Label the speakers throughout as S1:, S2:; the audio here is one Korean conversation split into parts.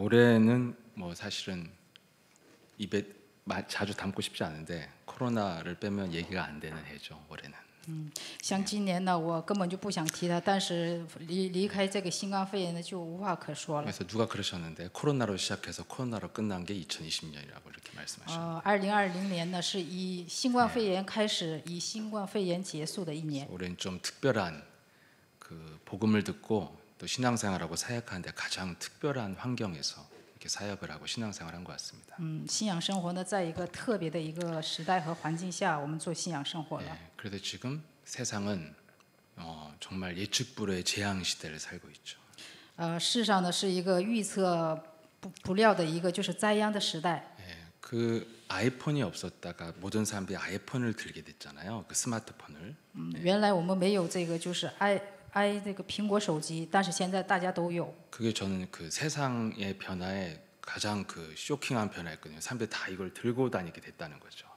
S1: 올해는 뭐 사실은 입에 자주 담고 싶지 않은데 코로나를 빼면 얘기가 안 되는 해죠. 올해는.
S2: 像今年呢，我根本就不想提它，但是离开这个新冠肺炎呢，就无话可说了。
S1: 그래서 누가 그러셨는데 코로나로 시작해서 코로나로 끝난 게 2020년이라고 이렇게 말씀하셨어요.
S2: 2020年呢是以新冠肺炎开始，以新冠肺炎结束的一年。
S1: 올해는 좀 특별한 그 복음을 듣고 또 신앙생활하고 사역하는데 가장 특별한 환경에서 이렇게 사역을 하고 신앙생활한 것 같습니다.
S2: 信仰生活呢，在一个特别的一个时代和环境下，我们做信仰生活了。
S1: 그래서 지금 세상은 정말 예측 불허의 재앙 시대를 살고 있죠.
S2: 世上呢是一个预测不料的一个就是灾殃的时代。
S1: 그 아이폰이 없었다가 모든 사람들이 아이폰을 들게 됐잖아요. 그 스마트폰을.
S2: 原来我们没有这个就是这个苹果手机，但是现在大家都有。
S1: 그게 저는 그 세상의 변화에 가장 그 쇼킹한 변화였거든요. 사람들이 다 이걸 들고 다니게 됐다는 거죠.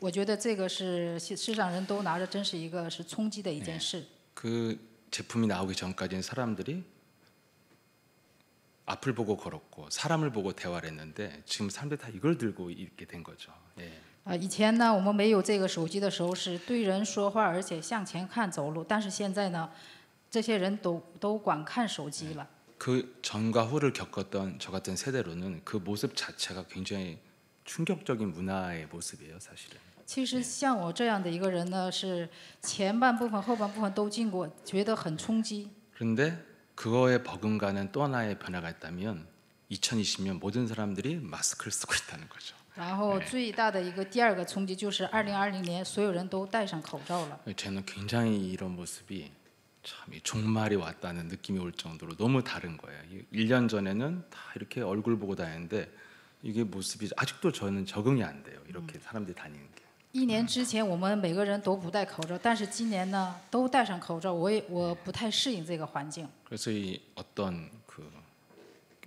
S2: 我觉得这个是世上人都拿着，真是一个是冲击的一件事。
S1: 그 제품이 나오기 전까지는 사람들이 앞을 보고 걸었고 사람을 보고 대화를 했는데 지금 사람들이 다 이걸 들고 있게 된 거죠.
S2: 以前呢，我们没有这个手机的时候是对人说话，而且向前看走路，但是现在呢，这些人都光看手机了。
S1: 그 전과 후를 겪었던 저 같은 세대로는 그 모습 자체가 굉장히 충격적인 문화의 모습이에요, 사실은.
S2: 其实像我这样的一个人呢，是前半部分、后半部分都经过，觉得很冲击。
S1: 그런데 그거에 버금가는 또 하나의 변화가 있다면 2020년 모든 사람들이 마스크를 쓰고 있다는 거죠.
S2: 然后最大的一个第二个冲击就是2020年所有人都戴上口罩了。
S1: 저는 굉장히 이런 모습이 참 종말이 왔다는 느낌이 올 정도로 너무 다른 거예요. 1년 전에는 다 이렇게 얼굴 보고 다녔는데 이게 모습이 아직도 저는 적응이 안 돼요. 이렇게 사람들이 다니는 게.
S2: 1年之前我们每个人都不戴口罩，但是今年呢都戴上口罩，我不太适应这个环境。
S1: 그래서 이 어떤 그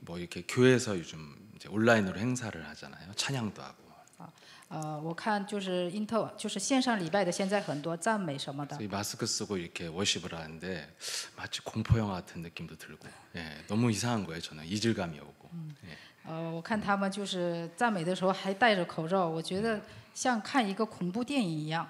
S1: 뭐 이렇게 교회에서 요즘 이제 온라인으로 행사를 하잖아요. 찬양도 하고.
S2: 我看就是线上礼拜的，现在很多赞美什么的。
S1: 이 마스크 쓰고 이렇게 워십을 하는데 마치 공포 영화 같은 느낌도 들고, 너무 이상한 거예요. 저는 이질감이 오고.
S2: 我看他们就是赞美的时候还戴着口罩，我觉得像看一个恐怖电影一样。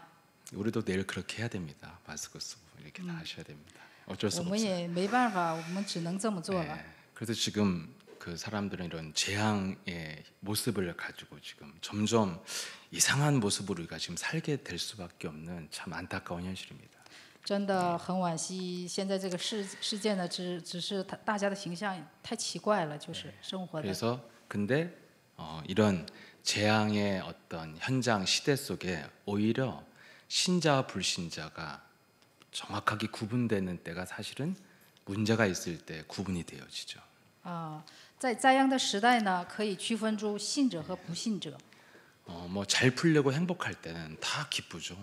S1: 우리도 내일 그렇게 해야 됩니다. 마스크 쓰고 이렇게 다 하셔야 됩니다. 어쩔 수
S2: 我们
S1: 없어요.
S2: 也没办法，我们只能这么做了。
S1: 그래서 지금 그 사람들은 이런 재앙의 모습을 가지고 지금 점점 이상한 모습으로 우리가 지금 살게 될 수밖에 없는 참 안타까운 현실입니다.
S2: 真的很惋惜，现在这个世界呢，只是大家的形象太奇怪了，就是生活的。
S1: 그래서 근데 이런 재앙의 어떤 현장 시대 속에 오히려 신자와 불신자가 정확하게 구분되는 때가 사실은 문제가 있을 때 구분이 되어지죠.
S2: 在灾殃的时代呢，可以区分出信者和不信者。
S1: 뭐 잘 풀려고 행복할 때는 다 기쁘죠.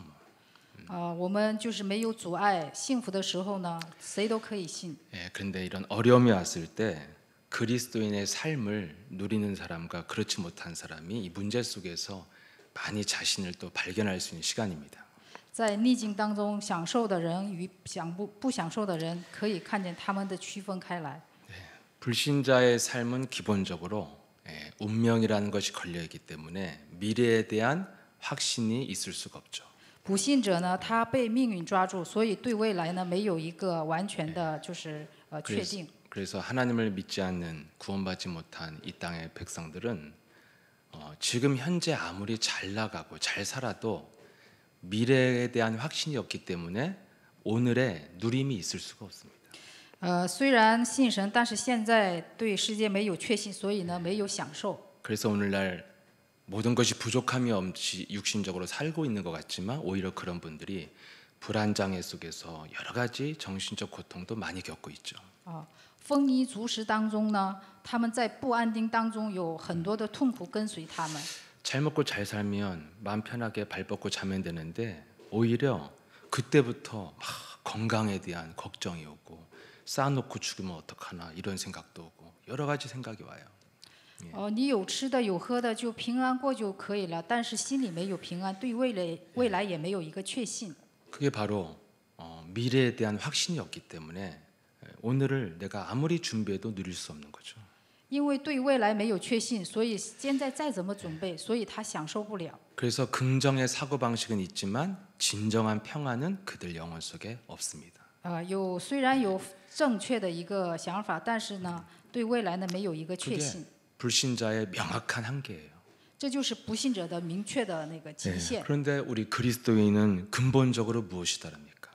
S2: 我们就是没有阻碍、幸福的时候呢，谁都可以信。
S1: 그런데 이런 어려움이 왔을 때 그리스도인의 삶을 누리는 사람과 그렇지 못한 사람이 이 문제 속에서 많이 자신을 또 발견할 수 있는 시간입니다.
S2: 在逆境当中享受的人与不享受的人，可以看见他们的区分开来。
S1: 불신자의 삶은 기본적으로 운명이라는 것이 걸려 있기 때문에 미래에 대한 확신이 있을 수가 없죠.
S2: 不信者呢，他被命运抓住，所以对未来呢没有一个完全的就是确定。
S1: 그래서 하나님을 믿지 않는 구원받지 못한 이 땅의 백성들은 지금 현재 아무리 잘 나가고 잘 살아도 미래에 대한 확신이 없기 때문에 오늘의 누림이 있을 수가 없습니다.
S2: 虽然信神，但是现在对世界没有确信，所以呢没有享受。
S1: 그래서 오늘날 모든 것이 부족함이 없이 육신적으로 살고 있는 것 같지만 오히려 그런 분들이 불안장애 속에서 여러 가지 정신적 고통도 많이 겪고 있죠.
S2: 丰衣足食当中呢，他们在不安定当中有很多的痛苦跟随他们。
S1: 잘 먹고 잘 살면 마음 편하게 발 뻗고 자면 되는데 오히려 그때부터 막 건강에 대한 걱정이 오고 쌓아놓고 죽으면 어떡하나 이런 생각도 오고 여러 가지 생각이 와요.
S2: 你有吃的有喝的就平安过就可以了，但是心里没有平安，对未来也没有一个确信。
S1: 그게 바로 미래에 대한 확신이 없기 때문에 오늘을 내가 아무리 준비해도 누릴 수 없는 거죠.
S2: 因为对未来没有确信，所以现在再怎么准备，所以他享受不了。
S1: 그래서 긍정의 사고 방식은 있지만 진정한 평안은 그들 영혼 속에 없습니다.
S2: 虽然有正确的一个想法，但是呢，对未来呢没有一个确
S1: 그게
S2: 信，
S1: 불신자의 명확한 한계예요.
S2: 这就是不信者的明确的那个极
S1: 네,
S2: 限。
S1: 그런데 우리 그리스도인은 근본적으로 무엇이 다릅니까?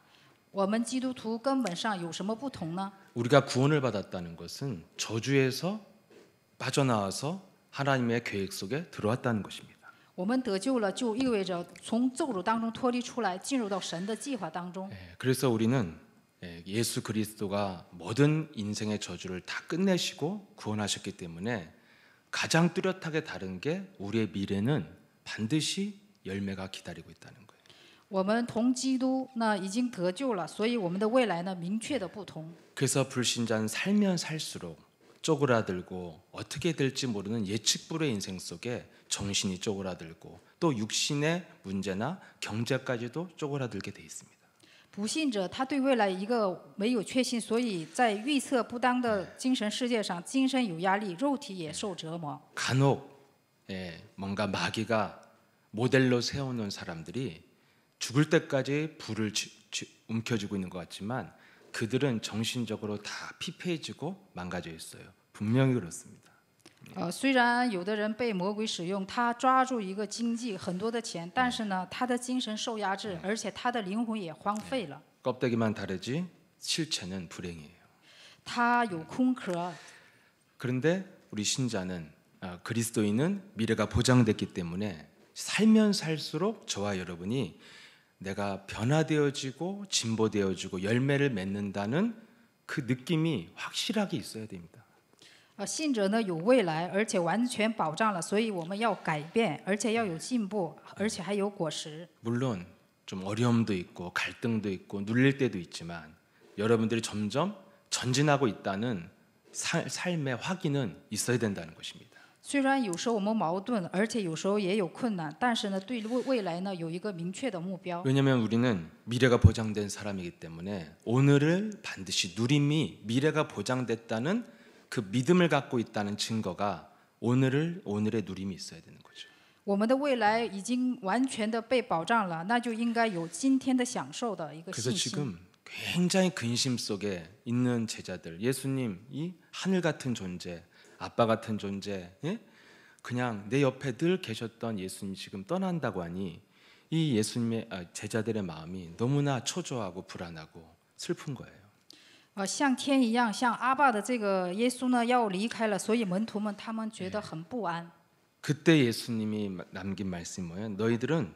S2: 我们基督徒根本上有什么不同呢？
S1: 우리가 구원을 받았다는 것은 저주에서 빠져나와서 하나님의 계획 속에 들어왔다는 것입니다.
S2: 我们得救了，就意味着从咒诅当中脱离出来，进入到神的计划当中。
S1: 그래서 우리는 예수 그리스도가 모든 인생의 저주를 다 끝내시고 구원하셨기 때문에 가장 뚜렷하게 다른 게 우리의 미래는 반드시 열매가 기다리고 있다는 거예요.
S2: 我们同基督呢已经得救了，所以我们的未来呢明确的不同。
S1: 그래서 불신자는 살면 살수록 쪼그라들고 어떻게 될지 모르는 예측불허의 인생 속에 정신이 쪼그라들고 또 육신의 문제나 경제까지도 쪼그라들게 돼 있습니다.
S2: 不信者他对未来一个没有确信，所以在预测不当的精神世界上，精神有压力，肉体也受折磨。
S1: 간혹 뭔가 마귀가 모델로 세워놓은 사람들이 죽을 때까지 불을 움켜쥐고 있는 것 같지만 그들은 정신적으로 다 피폐해지고 망가져 있어요. 분명히 그렇습니다.
S2: 虽然有的人被魔鬼使用，他抓住一个经济很多的钱，但是呢，他的精神受压制，而且他的灵魂也荒废了。
S1: 껍데기만 다르지 실체는 불행이에요.
S2: 他有空壳，
S1: 그런데 우리 신자는 그리스도인은 미래가 보장됐기 때문에 살면 살수록 저와 여러분이 내가 변화되어지고 진보되어지고 열매를 맺는다는 그 느낌이 확실하게 있어야 됩니다.
S2: 信者呢有未来，而且完全保障了，所以我们要改变，而且要有进步，而且还有果实。
S1: 물론 좀 어려움도 있고 갈등도 있고 눌릴 때도 있지만 여러분들이 점점 전진하고 있다는 삶의 확인은 있어야 된다는 것입니다.
S2: 虽然有时候我们矛盾，而且有时候也有困难，但是呢，对未来呢有一个明确的目标。
S1: 왜냐하면 우리는 미래가 보장된 사람이기 때문에 오늘을 반드시 누림이 미래가 보장됐다는 그 믿음을 갖고 있다는 증거가 오늘의 누림이 있어야 되는 거죠.
S2: 我们的未来已经完全的被保障了，那就应该有今天的享受的一个
S1: 그래서
S2: 信心。
S1: 지금 굉장히 근심 속에 있는 제자들, 예수님이 하늘 같은 존재, 아빠 같은 존재, 그냥 내 옆에 늘 계셨던 예수님이 지금 떠난다고 하니 이 예수님의 제자들의 마음이 너무나 초조하고 불안하고 슬픈 거예요.
S2: 像天一样，像阿爸的这个耶稣呢要离开了，所以门徒们他们觉得很不安。
S1: 그때 예수님이 남긴 말씀이 뭐예요? 너희들은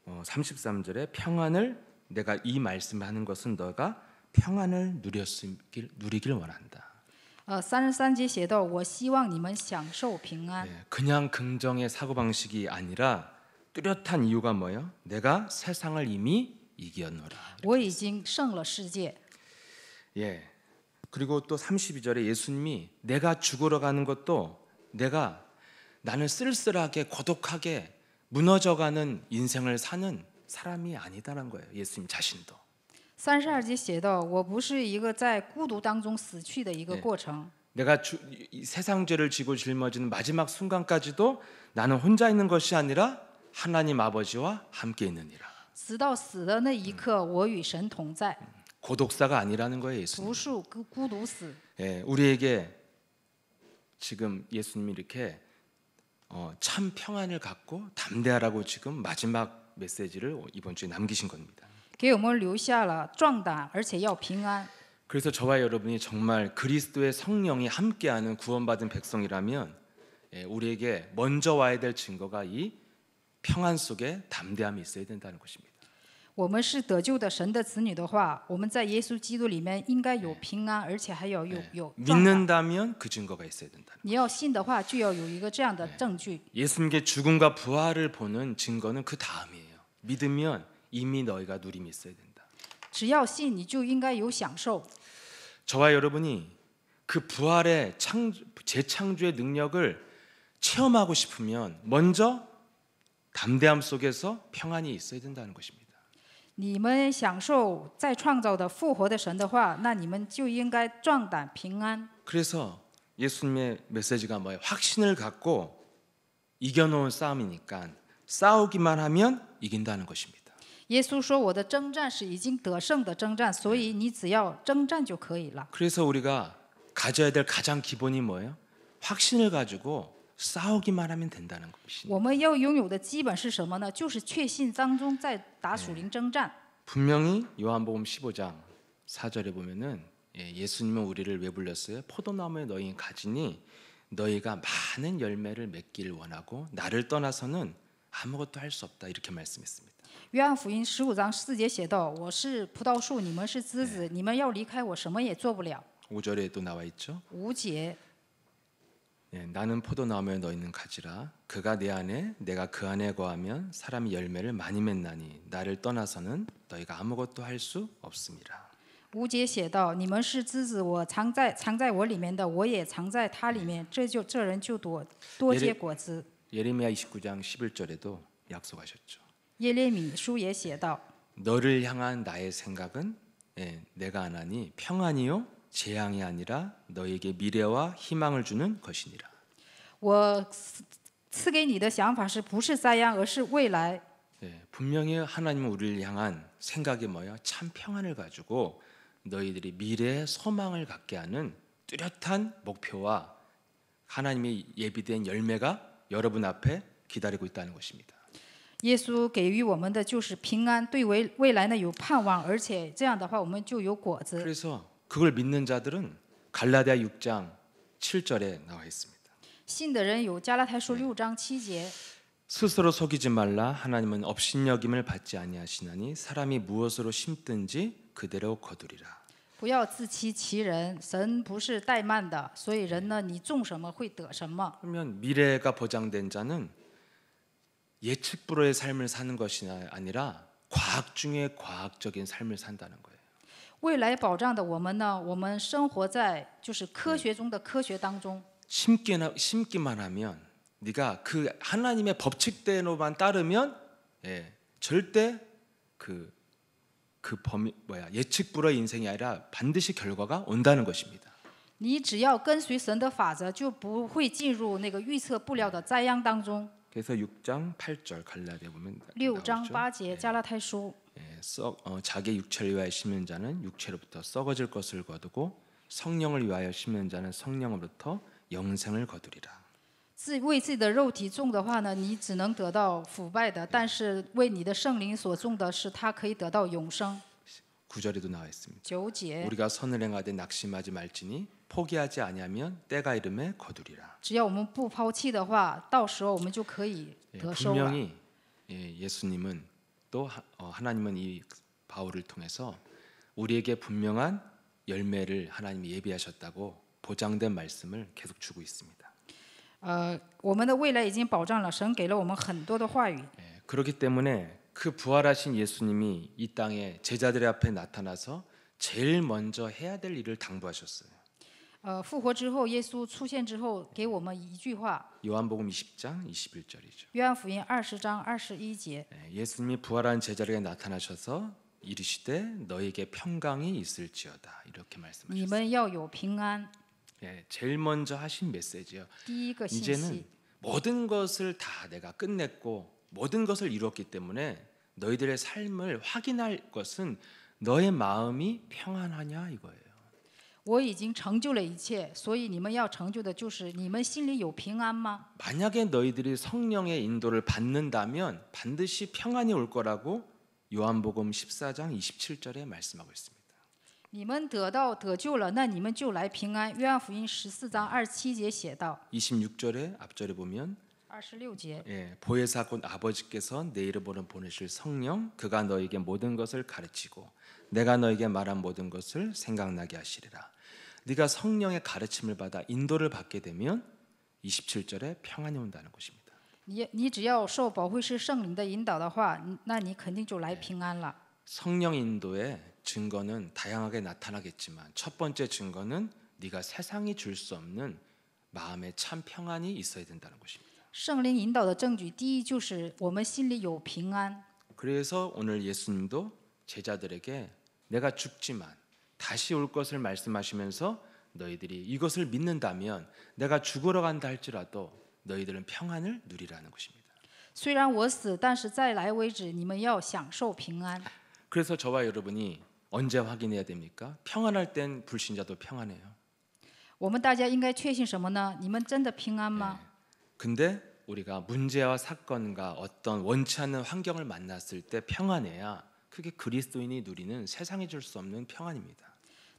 S1: 33절에 평안을 내가 이 말씀을 하는 것은 너가 평안을 누리길 원한다.
S2: 33节写道：“我希望你们享受平安。”
S1: 그냥 긍정의 사고 방식이 아니라 뚜렷한 이유가 뭐예요? 내가 세상을 이미 이겼노라.
S2: 我已经胜了世界。
S1: 예. 그리고 또 32절에 예수님이 내가 죽으러 가는 것도 나는 쓸쓸하게 고독하게 무너져가는 인생을 사는 사람이 아니다라는 거예요. 예수님 자신도.
S2: 32节写道：“我不是一个在孤独当中死去的一个过程。
S1: 내가 이 세상 죄를 지고 짊어지는 마지막 순간까지도 나는 혼자 있는 것이 아니라 하나님 아버지와 함께 있느니라.
S2: 直到死的那一刻，我与神同在，
S1: 고독사가 아니라는 거예요, 예수님.
S2: 不是孤独死。
S1: 예, 우리에게 지금 예수님이 이렇게 참 평안을 갖고 담대하라고 지금 마지막 메시지를 이번 주에 남기신 겁니다.
S2: 给我们留下了壮胆，而且要平安。
S1: 그래서 저와 여러분이 정말 그리스도의 성령이 함께하는 구원받은 백성이라면 우리에게 먼저 와야 될 증거가 이 평안 속에 담대함이 있어야 된다는 것입니다.
S2: 我们是得救的神的子女的话，我们在耶稣基督里面应该有平安，而且还要有壮胆。
S1: 믿는다면 그 증거가 있어야 된다.
S2: 你要信的话，就要有一个这样的证据。
S1: 예수님께 죽음과 부활을 보는 증거는 그 다음이에요. 믿으면 이미 너희가 누림이 있어야 된다.
S2: 只要信，你就应该有享受。
S1: 저와 여러분이 그 부활의 재창조의 능력을 체험하고 싶으면 먼저 담대함 속에서 평안이 있어야 된다는 것입니다.
S2: 你们享受再创造的复活的神的话，那你们就应该壮胆平安。
S1: 그래서 예수님의 메시지가 뭐예요? 확신을 갖고 이겨놓은 싸움이니까 싸우기만 하면 이긴다는 것입니다.
S2: 耶稣说：“我的征战是已经得胜的征战，所以你只要征战就可以了。”
S1: 그래서 우리가 가져야 될 가장 기본이 뭐예요? 확신을 가지고 싸우기만 하면 된다는 것입니다.
S2: 我们要拥有的基本是什么呢？就是确信当中在打属灵征战。
S1: 분명히 요한복음 15장 4절에 보면은 예수님은 우리를 왜 불렀어요? 포도나무에 너희 가지니 너희가 많은 열매를 맺기를 원하고 나를 떠나서는 아무것도 할 수 없다 이렇게 말씀했습니다.
S2: 约翰福音15章4节写道：“我是葡萄树，你们是枝子，你们要离开我，什么也做不了。
S1: 5절에도 나와 있죠.
S2: 5节
S1: 나는 포도나무에 너희는 가지라 그가 내 안에 내가 그 안에 거하면 사람이 열매를 많이 맺나니 나를 떠나서는 너희가 아무것도 할 수 없습니다.
S2: 5节写道：“你们是枝子，我藏在我里面的，我也藏在他里面，这人就多结果子。”
S1: 예레미야 29장 11절에도 약속하셨죠.
S2: 耶利米书也写道：
S1: 너를 향한 나의 생각은 내가 하나니 평안이요 재앙이 아니라 너에게 미래와 희망을 주는 것이니라.
S2: 我赐给你的想法是不是灾殃，而是未来。
S1: 분명히 하나님은 우리를 향한 생각이 뭐야? 참 평안을 가지고 너희들이 미래의 소망을 갖게 하는 뚜렷한 목표와 하나님의 예비된 열매가 여러분 앞에 기다리고 있다는 것입니다.
S2: 耶稣给予我们的就是平安，对未来呢有盼望，而且这样的话我们就有果子。
S1: 그래서 그걸 믿는 자들은 갈라디아 6장 7절에 나와 있습니다.
S2: 信的人有加拉太书6章7节。
S1: 스스로 속이지 말라. 하나님은 업신여김을 받지 아니하시나니 사람이 무엇으로 심든지 그대로 거두리라.
S2: 不要自欺欺人，神不是怠慢的，所以人呢，你种什么会得什么。
S1: 그러면 미래가 보장된 자는 예측 불허의 삶을 사는 것이 아니라 과학 중에 과학적인 삶을 산다는 거예요.
S2: 未来保障的我们呢，我们生活在就是科学中的科学当中。
S1: 심기만 하면 네가 그 하나님의 법칙대로만 따르면 절대 그 범위 예측 불허의 인생이 아니라 반드시 결과가 온다는 것입니다.
S2: 你只要跟随神的法则，就不会进入那个预测不了的灾殃当中。
S1: 그래서 6장 8절 갈라디아 보면
S2: 6章
S1: 나오죠.
S2: 8节加拉太书。
S1: 자기 육체를 위하여 심는 자는 육체로부터 썩어질 것을 거두고 성령을 위하여 심는 자는 성령으로부터 영생을 거두리라.
S2: 为自己的肉体种的话呢，你只能得到腐败的；但是为你的圣灵所种的是，他可以得到永生。
S1: 9절에도 나와 있습니다.
S2: 9节，
S1: 우리가 선을 행하되 낙심하지 말지니 포기하지 아니하면 때가 이름에 거두리라.
S2: 只要我们不抛弃的话，到时候我们就可以得收了。
S1: 분명히 예수님은 또 하나님은 이 바울을 통해서 우리에게 분명한 열매를 하나님이 예비하셨다고 보장된 말씀을 계속 주고 있습니다.
S2: 我们的未来已经保障了，神给了我们很多的话语。
S1: 그렇기 때문에 그 부활하신 예수님이 이 땅에 제자들의 앞에 나타나서 제일 먼저 해야 될 일을 당부하셨어요.
S2: 复活之后，耶稣出现之后，给我们一句话，
S1: 요한복음 20장 21절이죠.
S2: 约翰福音20章21节。
S1: 예수님이 부활한 제자들에게 나타나셔서 이르시되 너에게 평강이 있을지어다 이렇게
S2: 你
S1: 말씀하셨어요.
S2: 们要有平安。
S1: 제일 먼저 하신 메시지예요.
S2: 第一个信
S1: 이제는
S2: 息，
S1: 모든 것을 다 내가 끝냈고 모든 것을 이루었기 때문에 너희들의 삶을 확인할 것은 너의 마음이 평안하냐 이거예요.
S2: 我已经成就了一切，所以你们要成就的就是你们心里有平安吗？
S1: 만약에 너희들이 성령의 인도를 받는다면 반드시 평안이 올 거라고 요한복음 14장 27절에 말씀하고 있습니다.
S2: 你们得救了，那你们就来平安。约翰福音14章27节写道，
S1: 26절에 앞절에 보면
S2: 26节，
S1: 보혜사 곧 아버지께서 내 이름으로 보내실 성령 그가 너에게 모든 것을 가르치고 내가 너에게 말한 모든 것을 생각나게 하시리라. 네가 성령의 가르침을 받아 인도를 받게 되면 27절에 평안이 온다는 것입니다.
S2: 你只要受保惠师圣灵的引导的话，那你肯定就来平安了。
S1: 성령 인도의 증거는 다양하게 나타나겠지만 첫 번째 증거는 네가 세상이 줄 수 없는 마음의 참 평안이 있어야 된다는 것입니다.
S2: 圣灵引导的证据，第一就是我们心里有平安。
S1: 그래서 오늘 예수님도 제자들에게 내가 죽지만 다시 올 것을 말씀하시면서 너희들이 이것을 믿는다면 내가 죽으러 간다 할지라도 너희들은 평안을 누리라는 것입니다.
S2: 虽然我死，但是再来为止，你们要享受平安。
S1: 그래서 저와 여러분이 언제 확인해야 됩니까? 평안할 땐 불신자도 평안해요.
S2: 我们大家应该确信什么呢？你们真的平安吗？
S1: 근데 우리가 문제와 사건과 어떤 원치 않는 환경을 만났을 때 평안해야 그게 그리스도인이 누리는 세상이 줄 수 없는 평안입니다.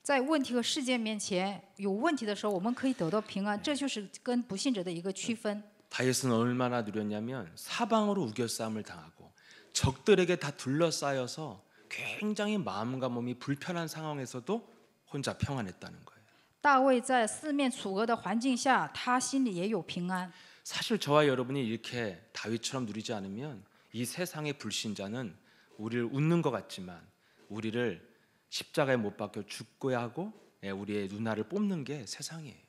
S2: 在问题和事件面前有问题的时候，我们可以得到平安，这就是跟不信者的一个区分。
S1: 다윗은 얼마나 누렸냐면 사방으로 우겨싸움을 당하고 적들에게 다 둘러싸여서 굉장히 마음과 몸이 불편한 상황에서도 혼자 평안했다는 거예요.
S2: 大卫在四面楚歌的环境下，他心里也有平安。
S1: 사실 저와 여러분이 이렇게 다윗처럼 누리지 않으면 이 세상의 불신자는 우리를 웃는 것 같지만 우리를 십자가에 못 박혀 죽고야 하고 우리의 누나를 뽑는 게 세상이에요.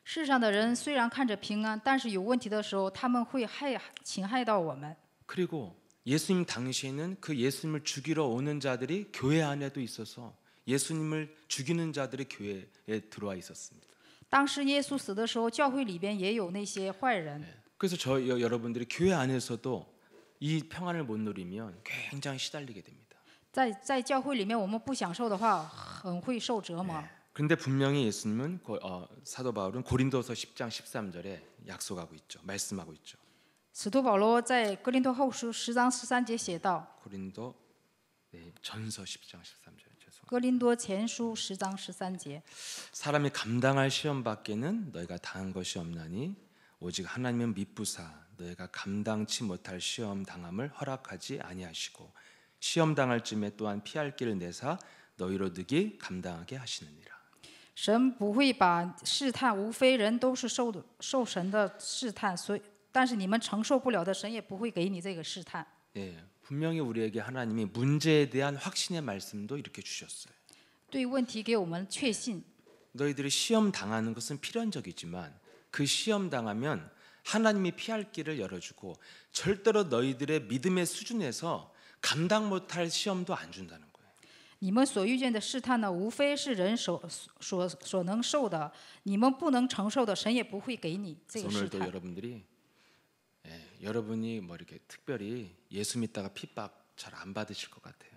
S2: 世上的人虽然看着平安，但是有问题的时候，他们会侵害到我们。
S1: 그리고 예수님 당시에는 그 예수님을 죽이러 오는 자들이 교회 안에도 있어서 예수님을 죽이는 자들이 교회에 들어와 있었습니다.
S2: 当时耶稣死的时候，教会里边也有那些坏人。
S1: 그래서 여러분들이 교회 안에서도 이 평안을 못 누리면 굉장히 시달리게 됩니다.
S2: 在教会里面，我们不享受的话，很会受折磨。
S1: 그런데 분명히 예수님은 사도 바울은 고린도서 10장 13절에 약속하고 있죠. 말씀하고 있죠.
S2: 使徒保罗在哥林多后书10章13节写道，
S1: 고린도 전서 10장 13절 죄송합니다.
S2: 哥林多前书10章13节，
S1: 사람이 감당할 시험 밖에는 너희가 당한 것이 없나니 오직 하나님은 미쁘사 너희가 감당치 못할 시험 당함을 허락하지 아니하시고 시험 당할 쯤에 또한 피할 길을 내사 너희로 득이 감당하게 하시느니라.
S2: 神不会把试探，无非人都是受神的试探，所以但是你们承受不了的，神也不会给你这个试探。
S1: 예, 분명히 우리에게 하나님이 문제에 대한 확신의 말씀도 이렇게 주셨어요.
S2: 对问题给我们确信，
S1: 너희들이 시험 당하는 것은 필연적이지만 그 시험 당하면 하나님이 피할 길을 열어주고 절대로 너희들의 믿음의 수준에서 감당 못할 시험도 안 준다는 거예요.
S2: 你们所遇见的试探呢，无非是人所能受的，你们不能承受的，神也不会给你这个试
S1: 오늘도
S2: 探。
S1: 여러분들이 여러분이 뭐 이렇게 특별히 예수 믿다가 핍박 잘 안 받으실 것 같아요.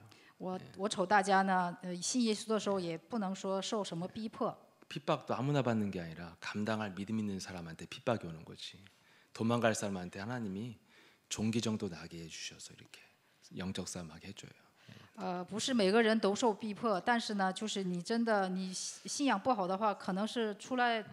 S2: 我瞅大家呢，信耶稣的时候也不能说受什么逼迫，
S1: 핍박도 아무나 받는 게 아니라 감당할 믿음 있는 사람한테 핍박이 오는 거지. 도망갈 사람한테 하나님이 종기 정도 나게 해주셔서 이렇게 영적 싸움하게 해줘요.
S2: 不是每个人都受逼迫，但是呢，就是你真的你信仰不好的话，可能是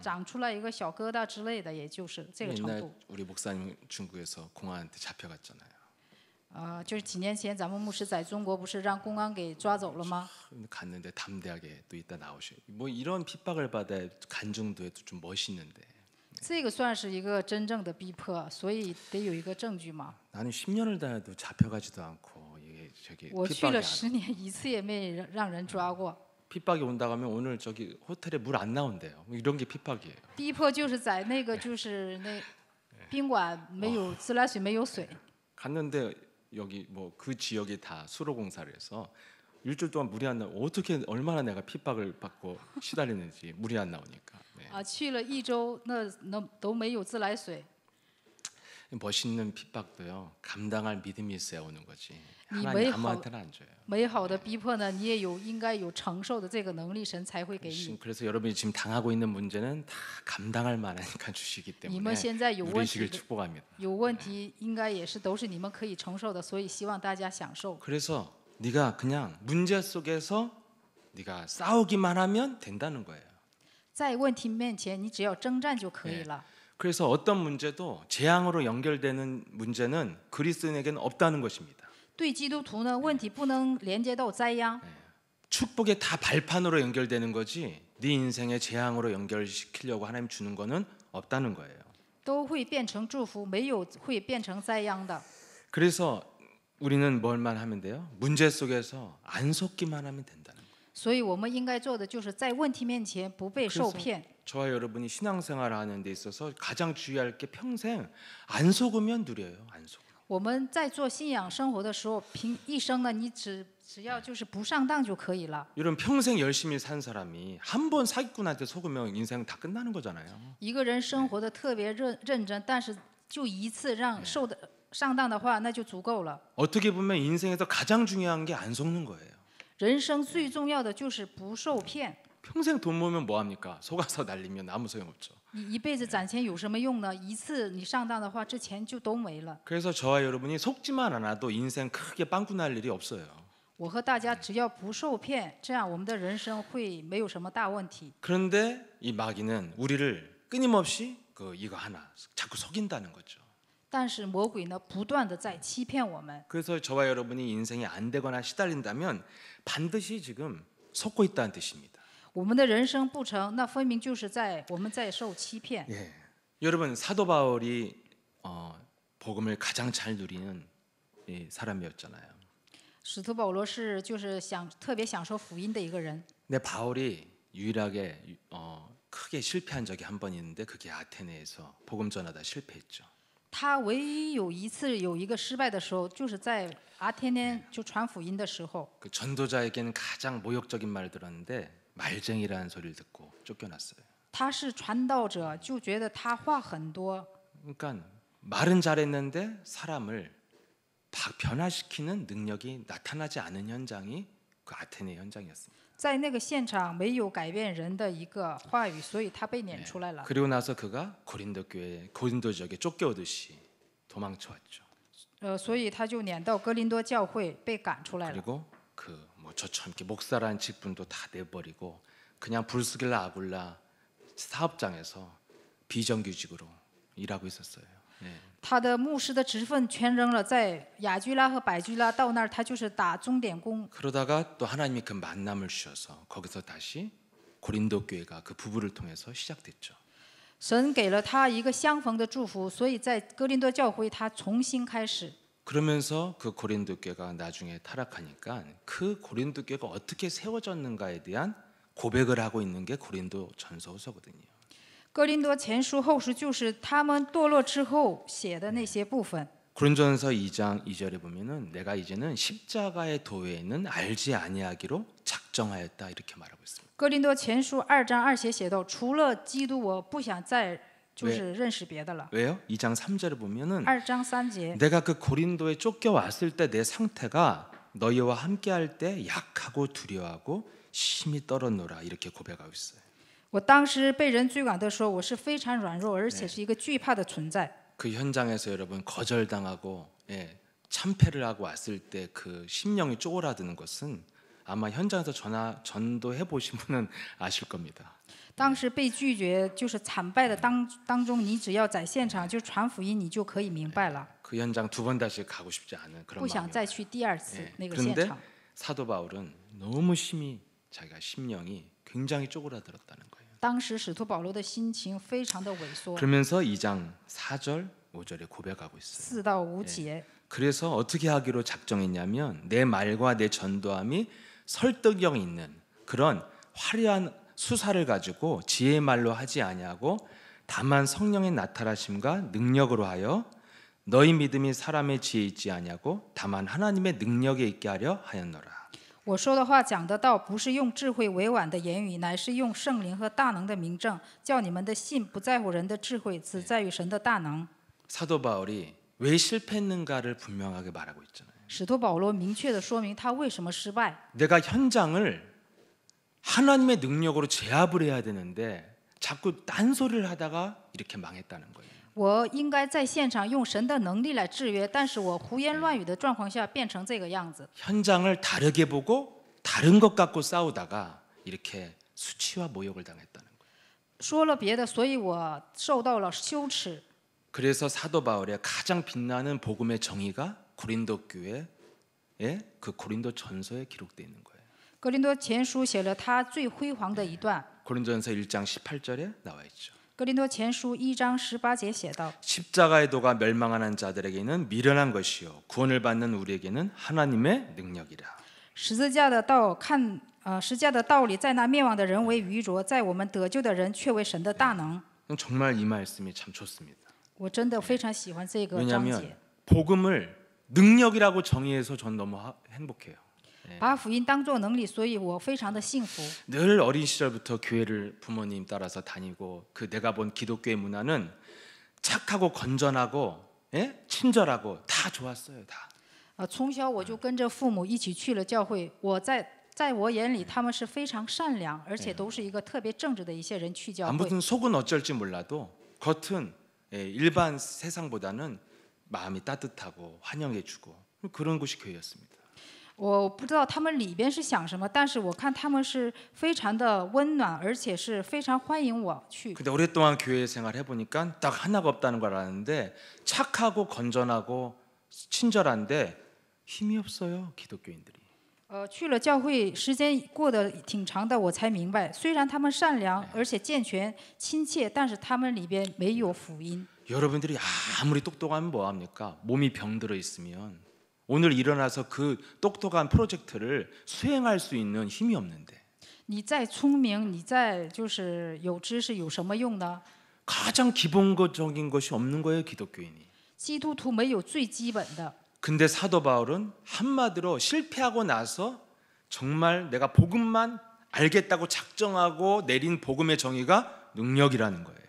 S2: 长出来一个小疙瘩之类的，也就是这个程
S1: 옛날
S2: 度。
S1: 우리 목사님 중국에서 공안한테 잡혀갔잖아요.
S2: 就是几年前咱们牧师在中国不是让公安给抓走了吗？
S1: 갔는데 담대하게 또 이따 나오셔. 뭐 이런 핍박을 받아야 간증도에도 좀 멋있는데.
S2: 这个算是一个真正的逼迫，所以得有一个证据嘛。
S1: 나는 10년을 다녀도 잡혀가지도 않고 이게 저기
S2: 我去
S1: 핍박이
S2: 了
S1: 안
S2: 10年，一次也没让人抓过。
S1: 핍박이 온다고 하면 오늘 저기 호텔에 물 안 나온대요. 뭐 이런 게 핍박이에요.
S2: 逼迫就是在那个就是那宾馆没有自来水，没有水。
S1: 갔는데 여기 뭐 그 지역이 다 수로 공사를 해서 일주일 동안 물이 안 나. 어떻게 얼마나 내가 핍박을 받고 시달리는지 물이 안 나오니까. 네.
S2: 去了1周，那都没有自来水。
S1: 멋있는 핍박도요. 감당할 믿음이 있어야 오는 거지.
S2: 이
S1: 하나님
S2: 매일
S1: 아무한테나 안 줘요.
S2: 美好的逼迫呢，你也应该有承受的这个能力，神才会给你。
S1: 그래서 여러분이 지금 당하고 있는 문제는 다 감당할 만하니까 주시기
S2: 你
S1: 때문에
S2: 们现在有问题
S1: 누리시길 ， 축복합니다.
S2: 有问题应该也是都是你们可以承受的，所以希望大家享受。
S1: 그래서 네가 그냥 문제 속에서 네가 싸우기만 하면 된다는 거예요.
S2: 在问题面前，你只要征战就可以了。
S1: 그래서 어떤 문제도 재앙으로 연결되는 문제는 그리스도인에게는 없다는 것입니다.
S2: 对基督徒呢，问题不能连接到灾殃，
S1: 축복의 다 발판으로 연결되는 거지 네 인생의 재앙으로 연결시키려고 하나님 주는 거는 없다는 거예요.
S2: 都会变成祝福，没有会变成灾殃的。
S1: 그래서 우리는 뭘만 하면 돼요? 문제 속에서 안 속기만 하면 된다는 거예요.
S2: 所以我们应该做的就是在问题面前不被受骗。
S1: 저와 여러분이 신앙생활을 하는 데 있어서 가장 주의할 게 평생 안 속으면 누려요. 안 속으면.
S2: 我们在做信仰生活的时候，凭一生呢，你只要就是不上当就可以了。
S1: 여러분 평생 열심히 산 사람이 한 번 사기꾼한테 속으면 인생 다 끝나는 거잖아요.
S2: 一个人生活的特别认真，但是就一次让上当的话，那就足够了。
S1: 어떻게 보면 인생에서 가장 중요한 게 안 속는 거예요.
S2: 人生最重要的就是不受骗。
S1: 평생 돈 모으면 뭐 합니까? 속아서 날리면 아무 소용없죠.
S2: 你一辈子攒钱有什么用呢？一次你上当的话，这钱就都没了。
S1: 그래서 저와 여러분이 속지만 않아도 인생 크게 빵꾸 날 일이 없어요.
S2: 我和大家只要不受骗，这样我们的人生会没有什么大问题。
S1: 그런데 이 마귀는 우리를 끊임없이 이거 하나 자꾸 속인다는 거죠.
S2: 但是魔鬼呢，不断的在欺骗我们。
S1: 그래서 저와 여러분이 인생이 안 되거나 시달린다면 반드시 지금 속고 있다는 뜻입니다.
S2: 我们的人生不成，那分明就是我们在受欺骗。
S1: 예. 여러분 사도 바울이 복음을 가장 잘 누리는 사람이었잖아요.
S2: 使徒保罗就是特别享受福音的一个人。
S1: 근데 바울이 유일하게 크게 실패한 적이 한 번 있는데 그게 아테네에서 복음 전하다 실패했죠.
S2: 他唯一有一次有一个失败的时候，就是在阿天天就传福音的时候。
S1: 그 전도자에게는 가장 모욕적인 말을 들었는데 말쟁이라는 소리를 듣고 쫓겨났어요.
S2: 他是传道者，就觉得他话很多，
S1: 그러니까 말은 잘했는데 사람을 변화시키는 능력이 나타나지 않은 현장이 그 아테네 현장이었습니다.
S2: 在那个现场没有改变人的一个话语，所以他被撵出来了。
S1: 그리고 나서 그가 고린도 지역에 쫓겨오듯이 도망쳐 왔죠.
S2: 所以他就撵到哥林多教会，被赶出来了。
S1: 그리고 저처럼 이렇게 목사라는 직분도 다 내버리고 그냥 불쑥일라 아굴라 사업장에서 비정규직으로 일하고 있었어요. 네.
S2: 他的牧师的职分全扔了，在雅居拉和百居拉到那儿，他就是打钟点工。
S1: 그러다가 또 하나님이 그 만남을 주셔서 거기서 다시 고린도 교회가 그 부부를 통해서 시작됐죠.
S2: 神给了他一个相逢的祝福，所以在哥林多教会他重新开始。
S1: 그러면서 그 고린도 교회가 나중에 타락하니까 그 고린도 교회가 어떻게 세워졌는가에 대한 고백을 하고 있는 게 고린도 전서후서거든요.
S2: 哥林多前书后书就是他们堕落之后写的那些部分。
S1: 고린도전서 2장 2절에 보면은 내가 이제는 십자가의 도외에는 알지 아니하기로 작정하였다 이렇게 말하고 있습니다.
S2: 哥林多前书2章2节写道：除了基督，我不想再就是认识别的了。
S1: 왜요? 2장 3절에 보면은
S2: 2章3节，
S1: 내가 그 고린도에 쫓겨왔을 때 내 상태가 너희와 함께할 때 약하고 두려워하고 심히 떨었노라 이렇게 고백하고 있어요.
S2: 我当时被人追赶的时候，我是非常软弱，而且是一个惧怕的存在。
S1: 그 현장에서 여러분 거절당하고 참패를 하고 왔을 때 그 심령이 쪼그라드는 것은 아마 현장에서 전도해 보신 분은 아실 겁니다.
S2: 当时被拒绝，就是惨败的当中，你只要在现场就传福音，你就可以明白了。
S1: 그 현장 두 번 다시 가고 싶지 않은 그런
S2: 不想
S1: 마음이.
S2: 再去第二次那个现
S1: 그런데
S2: 场。
S1: 사도 바울은 너무 심히 자기가 심령이 굉장히 쪼그라들었다는 거예요.
S2: 当时使徒保罗的心情非常的萎缩。
S1: 그러면서 2장 4절 5절에 고백하고 있어요.
S2: 4到5节，
S1: 그래서 어떻게 하기로 작정했냐면 내 말과 내 전도함이 설득력 있는 그런 화려한 수사를 가지고 지혜의 말로 하지 아니하고 다만 성령의 나타나심과 능력으로 하여 너희 믿음이 사람의 지혜에 있지 아니하고 다만 하나님의 능력에 있게 하려 하였노라.
S2: 我说的话讲得到，不是用智慧委婉的言语，乃是用圣灵和大能的明证，叫你们的信不在乎人的智慧，只在于神的大能。
S1: 사도 바울이 왜 실패했는가를 분명하게 말하고 있잖아요.
S2: 使徒保罗明确的说明他为什么失败。
S1: 내가 현장을 하나님의 능력으로 제압을 해야 되는데 자꾸 딴소리를 하다가 이렇게 망했다는 거예요.
S2: 我应该在现场用神的能力来制约，但是我胡言乱语的状况下变成这个样子。
S1: 현장을 다르게 보고 다른 것 갖고 싸우다가 이렇게 수치와 모욕을 당했다는 거예요.
S2: 说了别的，所以我受到了羞耻。
S1: 그래서 사도 바울의 가장 빛나는 복음의 정의가 고린도 교회의 그 고린도 전서에 기록되어 있는 거예요.
S2: 哥林多前书写了他最辉煌的一段。
S1: 고린도전서 1장 18절에 나와 있죠.
S2: 哥林多前书1章18节写道：
S1: 십자가의 도가 멸망하는 자들에게는 미련한 것이요 구원을 받는 우리에게는 하나님의 능력이라.
S2: 十字架的道理在那灭亡的人为愚拙，在我们得救的人却为神的大能。
S1: 정말 이 말씀이 참 좋습니다.
S2: 我真的非常喜欢这个章节，
S1: 복음을 능력이라고 정의해서 전 너무 행복해요.
S2: 把福音当作能力，所以我非常的幸福。
S1: 늘 어린 시절부터 교회를 부모님 따라서 다니고 그 내가 본 기독교의 문화는 착하고 건전하고 친절하고 다 좋았어요. 다.
S2: 从小我就跟着父母一起去了教会，在我眼里，他们是非常善良，而且都是一个特别正直的一些人去教会。
S1: 아무튼 속은 어쩔지 몰라도 겉은 일반 세상보다는 마음이 따뜻하고 환영해주고 그런 곳이 교회였습니다.
S2: 我不知道他们里边是想什么，但是我看他们是非常的温暖，而且是非常欢迎我去。
S1: 근데 오랫동안 교회 생활 해보니까 딱 하나가 없다는 걸 알았는데 착하고 건전하고 친절한데 힘이 없어요. 기독교인들이.
S2: 去了教会时间过得挺长的，我才明白，虽然他们善良而且健全、亲切，但是他们里边没有福音。
S1: 여러분들이 아무리 똑똑하면 뭐합니까? 몸이 병들어 있으면 오늘 일어나서 그 똑똑한 프로젝트를 수행할 수 있는 힘이 없는데
S2: 你再聪明，你再就是有知识，有什么用呢？
S1: 가장 기본적인 것이 없는 거예요. 기독교인이.
S2: 基督徒没有最基本的。
S1: 근데 사도 바울은 한마디로 실패하고 나서 정말 내가 복음만 알겠다고 작정하고 내린 복음의 정의가 능력이라는 거예요.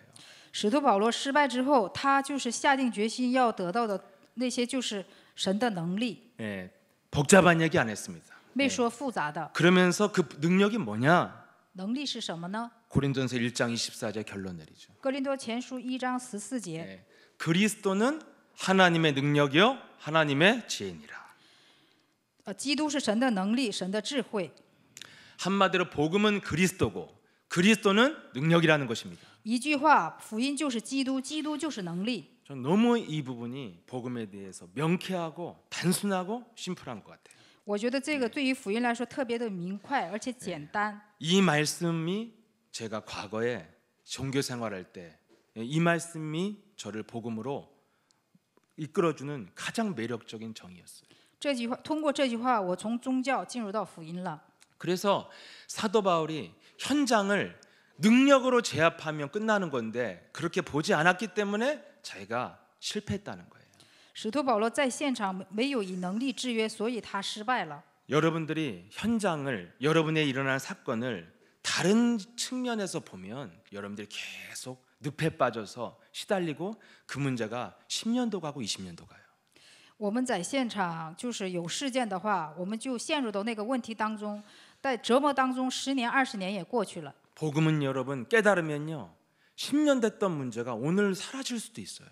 S2: 使徒保罗失败之后，他就是下定决心要得到的那些就是神的能力，
S1: 예, 복잡한 얘기 안 했습니다.
S2: 没说复杂的。
S1: 그러면서 그 능력이 뭐냐?
S2: 能力是什么呢？
S1: 고린도전서 1장 24절 결론 내리죠.
S2: 哥林多前书1章14节，
S1: 예, 그리스도는 하나님의 능력이요 하나님의 지혜니라.
S2: 基督是神的能力，神的智慧。
S1: 한마디로 복음은 그리스도고 그리스도는 능력이라는 것입니다.
S2: 一句话，福音就是基督，基督就是能力。
S1: 전 너무 이 부분이 복음에 대해서 명쾌하고 단순하고 심플한 것 같아요.
S2: 我觉得这个对于福音来说特别的明快，而且简单。
S1: 이 말씀이 제가 과거에 종교 생활할 때 이 말씀이 저를 복음으로 이끌어주는 가장 매력적인 정의였어요.
S2: 这句话，通过这句话，我从宗教进入到福音了。
S1: 그래서 사도 바울이 현장을 능력으로 제압하면 끝나는 건데 그렇게 보지 않았기 때문에 자기가 실패했다는 거예요.
S2: 使徒保罗在现场没有以能力制约，所以他失败了。
S1: 여러분들이 현장을 여러분의 일어난 사건을 다른 측면에서 보면 여러분들이 계속 늪에 빠져서 시달리고 그 문제가 10년도 가고 20년도 가요.
S2: 我们在现场就是有事件的话，我们就陷入到那个问题当中，在折磨当中10年、20年也过去了。
S1: 복음은 여러분 깨달으면요 10년 됐던 문제가 오늘 사라질 수도 있어요.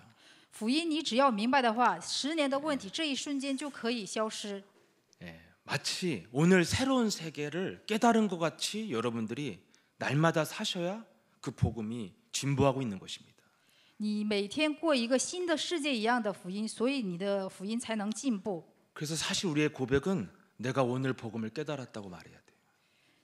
S2: 福音你只要明白的话，10年的问题这一瞬间就可以消失。
S1: 예, 마치 오늘 새로운 세계를 깨달은 것 같이 여러분들이 날마다 사셔야 그 복음이 진보하고 있는 것입니다.
S2: 你每天过一个新的世界一样的福音，所以你的福音才能进步。
S1: 그래서 사실 우리의 고백은 내가 오늘 복음을 깨달았다고 말해야 돼요.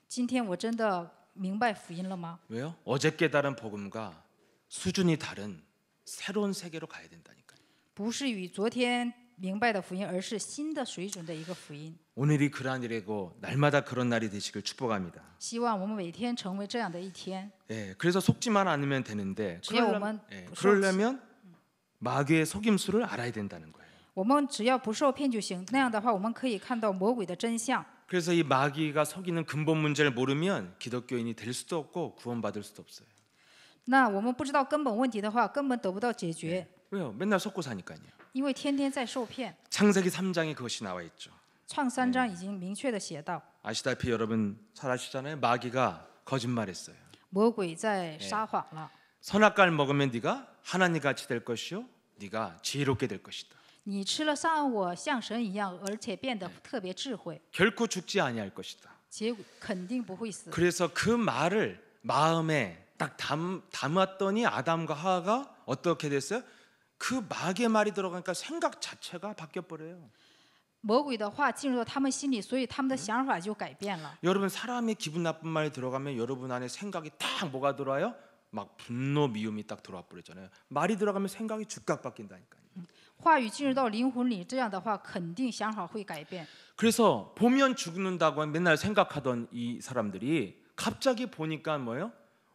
S2: 今天我真的明白福音了吗？
S1: 왜요? 어제 깨달은 복음과 수준이 다른 새로운 세계로 가야 된다니까요.
S2: 不是与昨天明白的福音，而是新的水准的一个福音。
S1: 오늘이 그러한 일이고 날마다 그런 날이 되시길 축복합니다.
S2: 希望我们每天成为这样的一天。
S1: 예, 그래서 속지만 않으면 되는데
S2: 그러려면
S1: 그러려면 마귀의 속임수를 알아야 된다는 거예요.
S2: 我们只要不受骗就行，那样的话，我们可以看到魔鬼的真相。
S1: 그래서 이 마귀가 속이는 근본 문제를 모르면 기독교인이 될 수도 없고 구원받을 수도 없어요.
S2: 那我们不知道根本问题的话，根本得不到解决，
S1: 왜요? 맨날 속고 사니까요.
S2: 因为天天在受骗。
S1: 창세기 3장에 그것이 나와 있죠.
S2: 创3章已经明确的写到，
S1: 아시다시피 여러분 잘 아시잖아요. 마귀가 거짓말했어요.
S2: 魔鬼在撒谎了。
S1: 선악과를 먹으면 네가 하나님 같이 될 것이요, 네가 지혜롭게 될 것이다.
S2: 你吃了善恶，像神一样，而且变得特别智慧，
S1: 결코 죽지 아니할 것이다.
S2: 结果肯定不会死。
S1: 그래서 그 말을 마음에 딱 담았더니 아담과 하와가 어떻게 됐어요? 그 마귀의 말이 들어가니까 생각 자체가 바뀌어 버려요.
S2: 魔鬼的话进入到他们心里，所以他们的想法就改变了。
S1: 여러분 사람이 기분 나쁜 말이 들어가면 여러분 안에 생각이 딱 뭐가 들어와요? 막 분노, 미움이 딱 들어와 버리잖아요. 말이 들어가면 생각이 즉각 바뀐다니까요.
S2: 话语进入到灵魂里，这样的话肯定想法会改变。
S1: 그래서 보면 죽는다고 맨날 생각하던 이 사람들이 갑자기 보니까 뭐예요?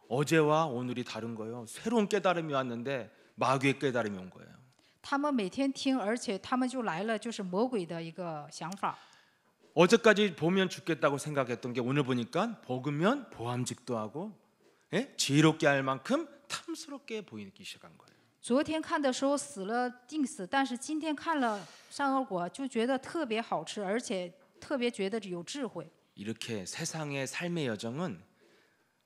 S1: 어제와 오늘이 다른 거예요. 새로운 깨달음이 왔는데 마귀의 깨달음이 온 거예요.
S2: 他们每天听，而且他们就来了，就是魔鬼的一个想法。
S1: 어제까지 보면 죽겠다고 생각했던 게 오늘 보니까 먹으면 보암직도 하고 지혜롭게 할 만큼 탐스럽게 보이기 시작한 거예요.
S2: 昨天看的时候死了定死，但是今天看了善恶果，就觉得特别好吃，而且特别觉得有智慧。
S1: 이렇게 세상의 삶의 여정은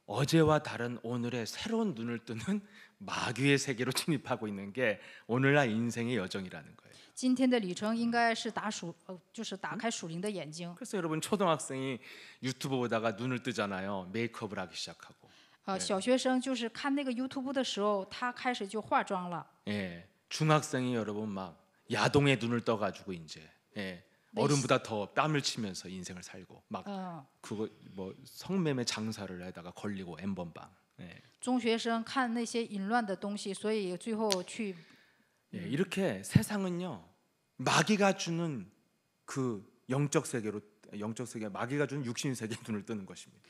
S1: 어제와 다른 오늘의 새로운 눈을 뜨는 마귀의 세계로 진입하고 있는 게 오늘날 인생의 여정이라는 거예요.
S2: 今天的旅程应该是就是打开属灵的眼睛。
S1: 그래서 여러분 초등학생이 유튜브 보다가 눈을 뜨잖아요. 메이크업을 하기 시작하고.
S2: 小学生就是看那个 YouTube 的时候，他开始就化妆了。
S1: 예, 중학생이 여러분 막 야동에 눈을 떠가지고 이제 어른보다 더 뺨을 치면서 인생을 살고 막 그거 뭐 성매매 장사를 하다가 걸리고 N번방.
S2: 中学生看那些淫乱的东西，所以最后去
S1: 이렇게 세상은요 마귀가 주는 그 영적 세계 마귀가 주는 육신 세계에 눈을 뜨는 것입니다.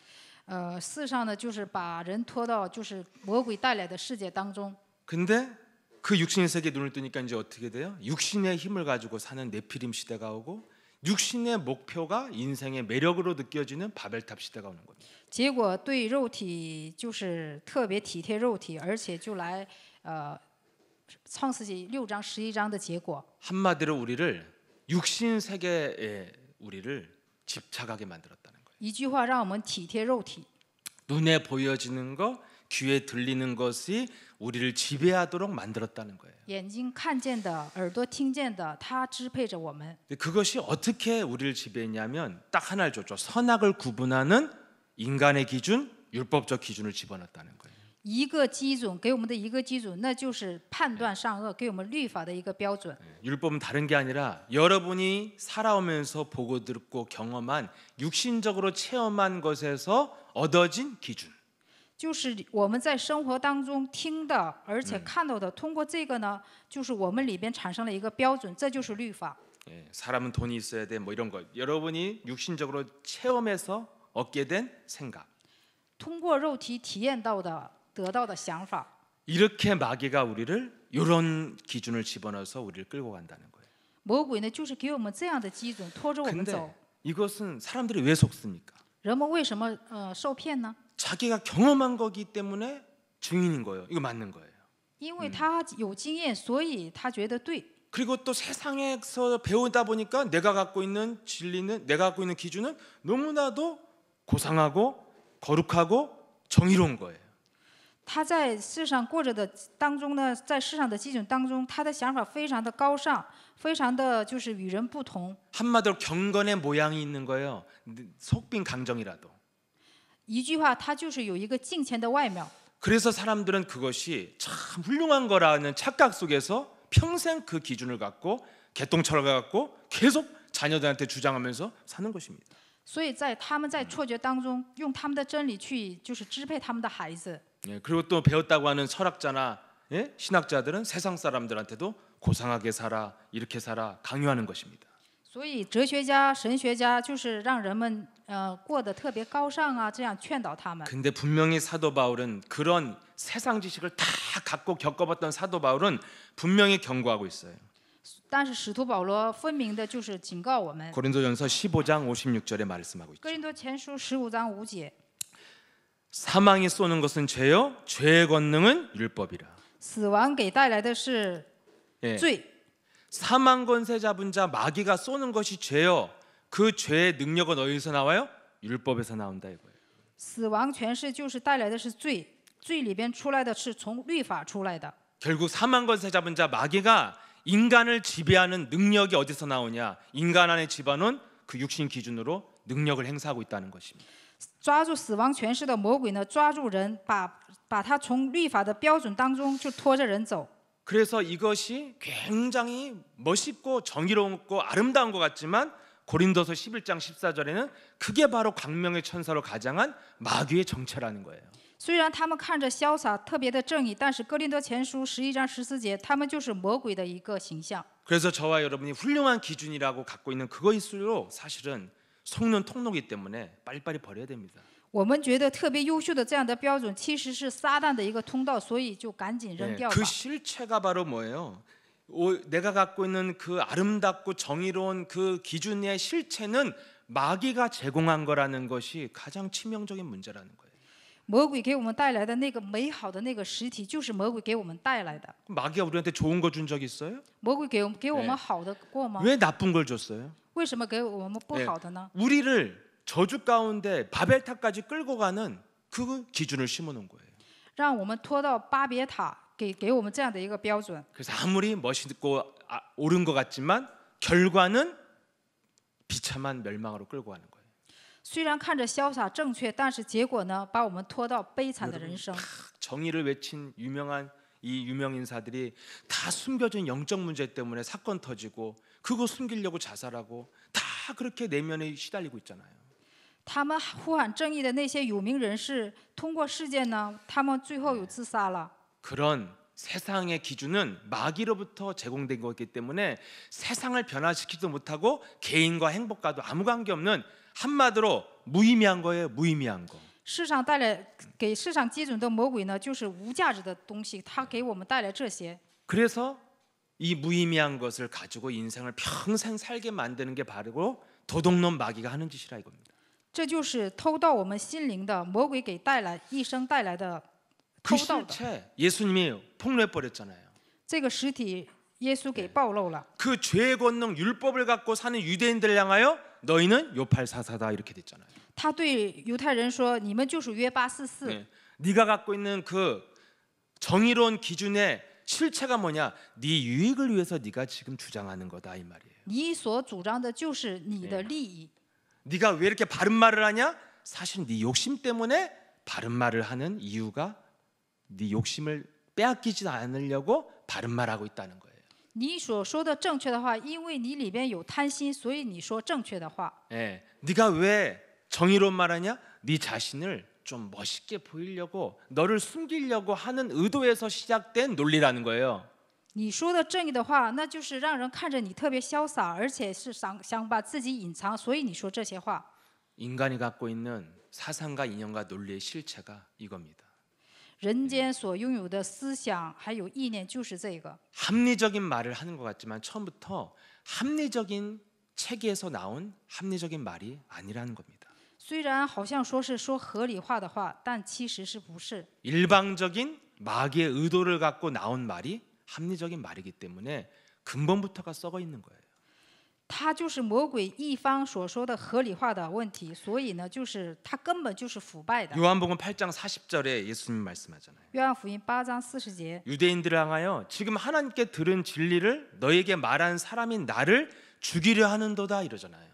S2: 世上呢，就是把人拖到就是魔鬼带来的世界当中。
S1: 근데 그 육신 세계에 눈을 뜨니까 이제 어떻게 돼요? 육신의 힘을 가지고 사는 네피림 시대가 오고 육신의 목표가 인생의 매력으로 느껴지는 바벨탑 시대가 오는 겁니다.
S2: 结果对肉体就是特别体贴肉体，而且就来创世纪6章11章的结果。
S1: 한마디로 우리를 육신 세계에 우리를 집착하게 만들었다는 거예요.
S2: 一句话让我们体贴肉体，
S1: 눈에 보여지는 것, 귀에 들리는 것이 우리를 지배하도록 만들었다는 거예요.
S2: 眼睛看见的，耳朵听见的，它支配着我们。
S1: 그것이 어떻게 우리를 지배했냐면 딱 하나를 줬죠. 선악을 구분하는 인간의 기준, 율법적 기준을 집어넣었다는 거예요.
S2: 一个基准给我们的一个基准，那就是判断善恶，给我们律法的一个标准。
S1: 율법은 다른 게 아니라 여러분이 살아오면서 보고 듣고 경험한 육신적으로 체험한 것에서 얻어진 기준.
S2: 就是我们在生活当中听的，而且看到的，通过这个呢，就是我们里边产生了一个标准，这就是律法。
S1: 사람은 돈이 있어야 돼 뭐 이런 것. 여러분이 육신적으로 체험해서 얻게 된 생각.
S2: 通过肉体体验到的、得到的想法。
S1: 이렇게 마귀가 우리를 이런 기준을 집어넣어서 우리를 끌고 간다는 거예요.
S2: 魔鬼呢，就是给我们这样的基准，拖着我们走。
S1: 근데 이것은 사람들이 왜 속습니까?
S2: 人们为什么受骗呢？
S1: 자기가 경험한 거기 때문에 증인인 거예요. 이거 맞는 거예요.
S2: 因为他有经验，所以他觉得对。
S1: 그리고 또 세상에서 배우다 보니까 내가 갖고 있는 진리는 내가 갖고 있는 기준은 너무나도 고상하고 거룩하고 정의로운 거예요.
S2: 他在世上过着的当中呢，在世上的基准当中，他的想法非常的高尚，非常的就是与人不同。
S1: 한마디로 경건의 모양이 있는 거예요. 속빈 강정이라도.
S2: 一句话，他就是有一个敬虔的外表。
S1: 그래서 사람들은 그것이 참 훌륭한 거라는 착각 속에서 평생 그 기준을 갖고 개똥철을 갖고 계속 자녀들한테 주장하면서 사는 것입니다.
S2: 所以他们在错觉当中，用他们的真理去就是支配他们的孩子。
S1: 그리고 또 배웠다고 하는 철학자나 신학자들은 세상 사람들한테도 고상하게 살아 이렇게 살아 강요하는 것입니다.
S2: 所以哲学家、神学家就是让人们过得特别高尚啊，这样劝导他们。
S1: 근데 분명히 사도 바울은 그런 세상 지식을 다 갖고 겪어봤던 사도 바울은 분명히 경고하고 있어요.
S2: 但是使徒保罗分明的就是警告我们。
S1: 고린도전서 15장 56절에 말씀하고 있죠.
S2: 哥林多前书15章5节，
S1: 사망이 쏘는 것은 죄요, 죄의 권능은 율법이라.
S2: 死亡给带来的是
S1: 예.
S2: 罪，
S1: 사망 권세 잡은 자 마귀가 쏘는 것이 죄요. 그 죄의 능력은 어디서 나와요? 율법에서 나온다 이거예요.
S2: 死亡权势就是带来的是罪，罪里边出来的是从律法出来的。
S1: 결국 사망 권세 잡은 자 마귀가 인간을 지배하는 능력이 어디서 나오냐? 인간 안에 집어넣은 그 육신 기준으로 능력을 행사하고 있다는 것입니다.
S2: 抓住死亡权势的魔鬼呢，抓住人，把他从律法的标准当中就拖着人走。
S1: 그래서 이것이 굉장히 멋있고 정의롭고 아름다운 것 같지만 고린도서 11장 14절에는 그게 바로 광명의 천사로 가장한 마귀의 정체라는 거예요.
S2: 虽然他们看着潇洒、特别的正义，但是哥林多前书11章14节，他们就是魔鬼的一个形象。
S1: 그래서 저와 여러분이 훌륭한 기준이라고 갖고 있는 그것일수록 사실은 속는 통로이기 때문에 빨리빨리 버려야 됩니다.
S2: 我们觉得特别优秀的这样的标准，其实是撒旦的一个通道，所以就赶紧扔掉吧。
S1: 그 실체가 바로 뭐예요? 내가 갖고 있는 그 아름답고 정의로운 그 기준의 실체는 마귀가 제공한 거라는 것이 가장 치명적인 문제라는 거예요.
S2: 魔鬼给我们带来的那个美好的那个实体，就是魔鬼给我们带来的。
S1: 마귀가 우리한테 좋은 거 준 적 있어요?
S2: 魔鬼给我们好的过吗？
S1: 왜 나쁜 걸 줬어요?
S2: 为什么给我们不好的呢？
S1: 우리를 저주 가운데 바벨탑까지 끌고 가는 그 기준을 심어놓은 거예요.
S2: 让我们拖到巴别塔，给我们这样的一个标准。
S1: 그래서 아무리 멋있고 옳은 것 같지만 결과는 비참한 멸망으로 끌고 가는 거예요.
S2: 虽然看着潇洒正确，但是结果呢，把我们拖到悲惨的人生。
S1: 정의를 외친 유명한 이 유명 인사들이 다 숨겨진 영적 문제 때문에 사건 터지고 그거 숨기려고 자살하고 다 그렇게 내면에 시달리고 있잖아요.
S2: 他们呼喊正义的那些有名人士，通过事件呢，他们最后有自杀了。
S1: 그런 세상의 기준은 마귀로부터 제공된 거기 때문에 세상을 변화시키지도 못하고 개인과 행복과도 아무 관계없는 한마디로 무의미한 거예요. 무의미한 거.
S2: 世上带来给世上基准的魔鬼呢，就是无价值的东西，他给我们带来这些。
S1: 그래서 이 무의미한 것을 가지고 인생을 평생 살게 만드는 게 바로 도둑놈 마귀가 하는 짓이라 이겁니다.
S2: 这就是偷盗我们心灵的魔鬼给带来一生带来的
S1: 그
S2: 偷盗的。
S1: 실체 예수님이 폭로해 버렸잖아요.
S2: 这个实体耶稣给暴露了。
S1: 그 죄의 권능 율법을 갖고 사는 유대인들을 향하여 너희는 요팔사사다 이렇게 됐잖아요.
S2: 他对犹太人说：“你们就属约844。
S1: 네. 네가 갖고 있는 그 정의로운 기준의 실체가 뭐냐? 네 유익을 위해서 네가 지금 주장하는 거다 이 말이에요.
S2: 你所主张的就是你的利益。
S1: 네가 왜 이렇게 바른 말을 하냐? 사실 네 욕심 때문에 바른 말을 하는 이유가 네 욕심을 빼앗기지 않으려고 바른 말하고 있다는 거예요.
S2: 你所说的正确的话，因为你里边有贪心，所以你说正确的话。
S1: 예, 네가 왜 정의로운 말하냐? 네 자신을 좀 멋있게 보이려고 너를 숨기려고 하는 의도에서 시작된 논리라는 거예요.
S2: 你说的正义的话，那就是让人看着你特别潇洒，而且是想把自己隐藏，所以你说这些话。
S1: 인간이 갖고 있는 사상과 이념과 논리의 실체가 이겁니다.
S2: 人间所拥有的思想还有意念就是这个。
S1: 합리적인 말을 하는 것 같지만 처음부터 합리적인 체계에서 나온 합리적인 말이 아니라는 겁니다.
S2: 虽然好像说是说合理化的话，但其实是不是？
S1: 일방적인 마귀의 의도를 갖고 나온 말이 합리적인 말이기 때문에 근본부터가 썩어 있는 거예요.
S2: 它就是魔鬼一方所说的合理化的问题，所以呢，就是它根本就是腐败的。
S1: 요한복음 8장 40절에 예수님 말씀하잖아요.
S2: 约翰福音8章40节，
S1: 유대인들을 향하여 지금 하나님께 들은 진리를 너에게 말한 사람인 나를 죽이려 하는도다 이러잖아요.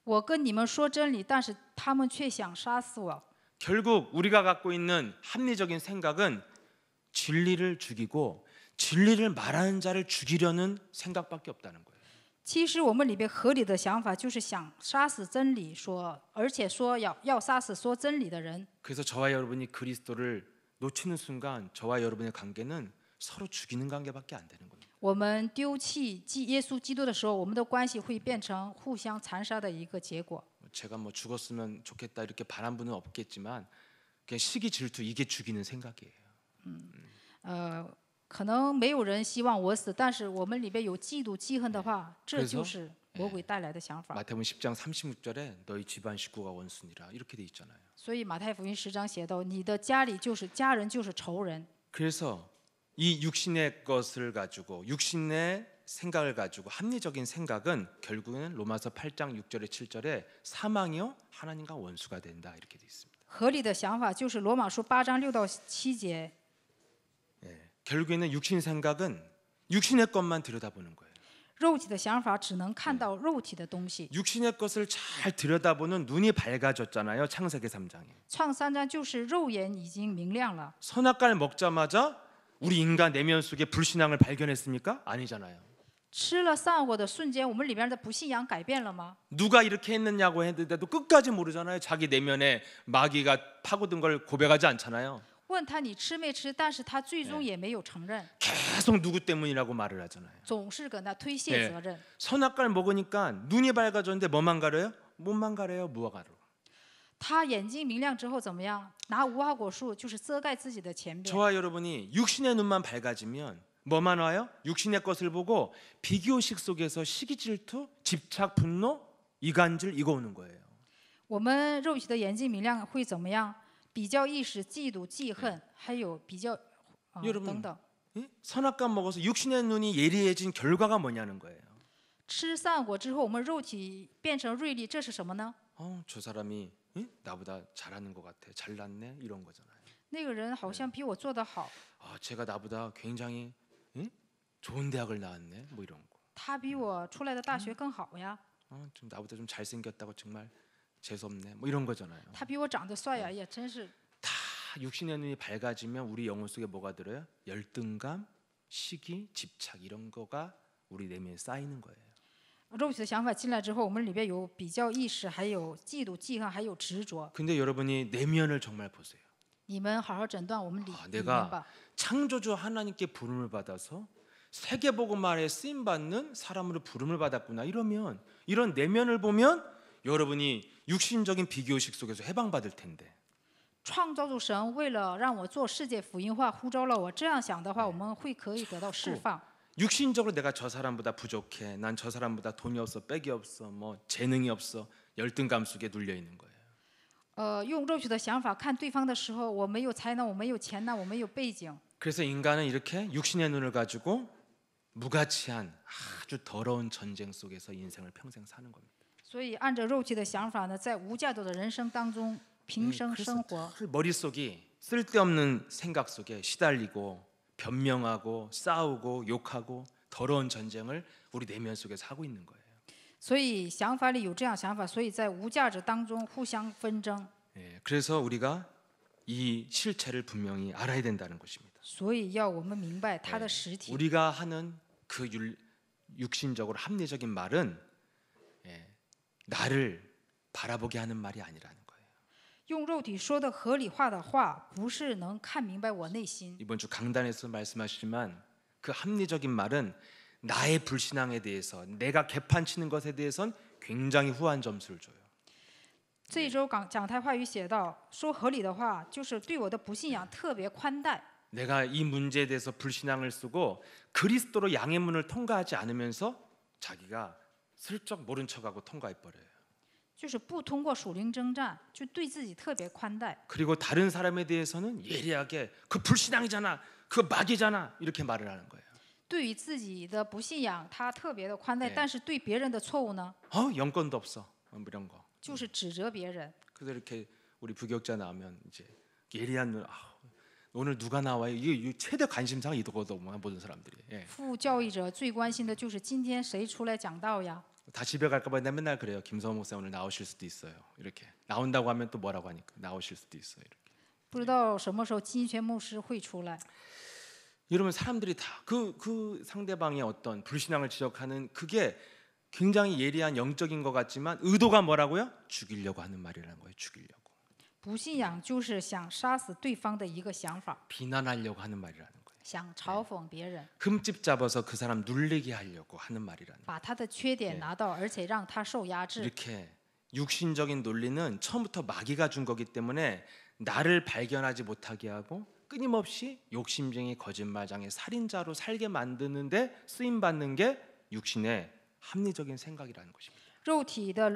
S2: 我跟你们说真理，但是他们却想杀死我。
S1: 결국 우리가 갖고 있는 합리적인 생각은 진리를 죽이고 진리를 말하는 자를 죽이려는 생각밖에 없다는 거예요.
S2: 其实我们里边合理的想法就是想杀死真理说，而且说要杀死说真理的人。
S1: 그래서 저와 여러분이 그리스도를 놓치는 순간 저와 여러분의 관계는 서로 죽이는 관계밖에 안 되는 거예요.
S2: 我们丢弃耶稣基督的时候，我们的关系会变成互相残杀的一个结果。
S1: 제가 뭐 죽었으면 좋겠다 이렇게 바란 분은 없겠지만 그냥 시기 질투 이게 죽이는 생각이에요.
S2: 可能没有人希望我死，但是我们里边有嫉妒、记恨的话，这就是魔鬼带来的想法。
S1: 마태복음 10장 36절에 너희 집안 식구가 원수니라 이렇게 돼 있잖아요.
S2: 所以马太福音10章写到，你的家里就是家人就是仇人。
S1: 그래서 이 육신의 것을 가지고 육신의 생각을 가지고 합리적인 생각은 결국에는 로마서 8장 6절에 7절에 사망이요 하나님과 원수가 된다 이렇게 돼 있습니다.
S2: 合理的想法就是罗马书8章6到7节。
S1: 결국에는 육신 생각은 육신의 것만 들여다보는 거예요.
S2: 肉体的想法只能看到肉体的东西。
S1: 육신의 것을 잘 들여다보는 눈이 밝아졌잖아요. 창세기 3장에.
S2: 创3章就是肉眼已经明亮了。
S1: 선악과를 먹자마자 우리 인간 내면 속에 불신앙을 발견했습니까? 아니잖아요.
S2: 吃了善果的瞬间，我们里边的不信仰改变了吗？
S1: 누가 이렇게 했느냐고 했는데도 끝까지 모르잖아요. 자기 내면에 마귀가 파고든 걸 고백하지 않잖아요.
S2: 问他你吃没吃，但是他最终也没有承认，
S1: 계속 누구 때문이라고 말을 하잖아요.
S2: 总是跟他推卸责任。
S1: 선악과를 먹으니까 눈이 밝아졌는데 뭐만 가려요? 몸만 가려요. 무화과로.
S2: 他眼睛明亮之后怎么样？拿无花果树就是遮盖自己的前边。
S1: 저와 여러분이 육신의 눈만 밝아지면 뭐만 와요? 육신의 것을 보고 비교식 속에서 시기, 질투, 집착, 분노, 이간질 이거 오는 거예요.
S2: 我们肉体的眼睛明亮会怎么样？比较意识、嫉妒、记恨，还有比较
S1: 여러분
S2: 等等。
S1: 선악과 먹어서 육신의 눈이 예리해진 결과가 뭐냐는 거예요.
S2: 吃善果之后，我们肉体变成锐利，这是什么呢？
S1: 저 사람이 나보다 잘하는 것 같아, 잘났네 이런 거잖아요.
S2: 那个人好像比我做得好，
S1: 제가 나보다 굉장히 좋은 대학을 나왔네, 뭐 이런 거.
S2: 他比我出来的大学更好呀，
S1: 좀 나보다 좀 잘생겼다고 정말 재수없네, 뭐 이런 거잖아요.
S2: 他比我长得帅呀，也真是。
S1: 다 육신의 눈이 밝아지면 우리 영혼 속에 뭐가 들어요? 열등감, 시기, 집착 이런 거가 우리 내면에 쌓이는 거예요.
S2: 肉体的想法进来之后，我们里边有比较意识，还有嫉妒、记恨，还有执着。
S1: 근데 여러분이 내면을 정말 보세요.
S2: 你们好好诊断我们里面
S1: 내가
S2: 吧。
S1: 창조주 하나님께 부름을 받아서 세계복음화에 쓰임 받는 사람으로 부름을 받았구나 이러면 이런 내면을 보면 여러분이 육신적인 비교의식 속에서 해방받을 텐데.
S2: 创造主神为了让我做世界福音化，呼召了我。这样想的话，我们会可以得到释放。
S1: 육신적으로 내가 저 사람보다 부족해, 난 저 사람보다 돈이 없어, 빽이 없어, 뭐 재능이 없어, 열등감 속에 눌려 있는 거예요.
S2: 用肉体的想法看对方的时候，我没有才能，我没有钱呢，我没有背景。
S1: 그래서 인간은 이렇게 육신의 눈을 가지고 무가치한 아주 더러운 전쟁 속에서 인생을 평생 사는 겁니다.
S2: 所以按照肉体的想法呢，在无价值的人生当中平生生活。
S1: 머릿속이 쓸데없는 생각 속에 시달리고 변명하고 싸우고 욕하고 더러운 전쟁을 우리 내면 속에서 하고 있는 거예요.
S2: 所以想法里有这样想法，所以在无价值当中互相纷争。
S1: 그래서 우리가 이 실체를 분명히 알아야 된다는 것입니다.
S2: 所以要我们明白它的实体。
S1: 우리가 하는 그 육신적으로 합리적인 말은 나를 바라보게 하는 말이 아니라는 거예요.
S2: 用肉体说的合理化的话，不是能看明白我内心。
S1: 이번 주 강단에서 말씀하시지만 그 합리적인 말은 나의 불신앙에 대해서 내가 개판치는 것에 대해선 굉장히 후한 점수를 줘요.
S2: 这一周讲台话语写到，说合理的话，就是对我的不信仰特别宽待。
S1: 내가 이 문제에 대해서 불신앙을 쓰고 그리스도로 양의 문을 통과하지 않으면서 자기가 슬쩍 모른 척하고 통과해 버려요.
S2: 就是不通过属灵征战，就对自己特别宽待。
S1: 그리고 다른 사람에 대해서는 예리하게 그 불신앙이잖아, 그 마귀잖아 이렇게 말을 하는 거예요.
S2: 对于自己的不信仰，他特别的宽待，但是对别人的错误呢，
S1: 영권도 없어, 뭐 이런 거.
S2: 就是指责别人。
S1: 그래서 이렇게 우리 부교육자 나오면 이제 예리한 눈, 오늘 누가 나와요? 이게 최대 관심사가 이거거든요, 모든 사람들이.
S2: 副教义者最关心的就是今天谁出来讲道呀？
S1: 다 집에 갈까봐 내가 맨날 그래요. 김성호 목사 오늘 나오실 수도 있어요. 이렇게 나온다고 하면 또 뭐라고 하니까 나오실 수도 있어요. 이렇게.
S2: 不知道什么时候金泉牧师会出来。
S1: 여러분 사람들이 다 그 상대방의 어떤 불신앙을 지적하는 그게 굉장히 예리한 영적인 것 같지만 의도가 뭐라고요? 죽이려고 하는 말이라는 거예요. 죽이려고.
S2: 不信仰就是想杀死对方的一个想法，
S1: 비난하려고 하는 말이라는 거예요.
S2: 想嘲讽别人，
S1: 흠집 잡아서 그 사람 눌리게 하려고 하는 말이라는 거예요.
S2: 把他的缺点拿到，而且让他受压制。
S1: 이렇게 육신적인 논리는 처음부터 마귀가 준 거기 때문에 나를 발견하지 못하게 하고 끊임없이 욕심쟁이 거짓말장애 살인자로 살게 만드는데 쓰임 받는 게 육신의 합리적인 생각이라는 것입니다.
S2: 肉体的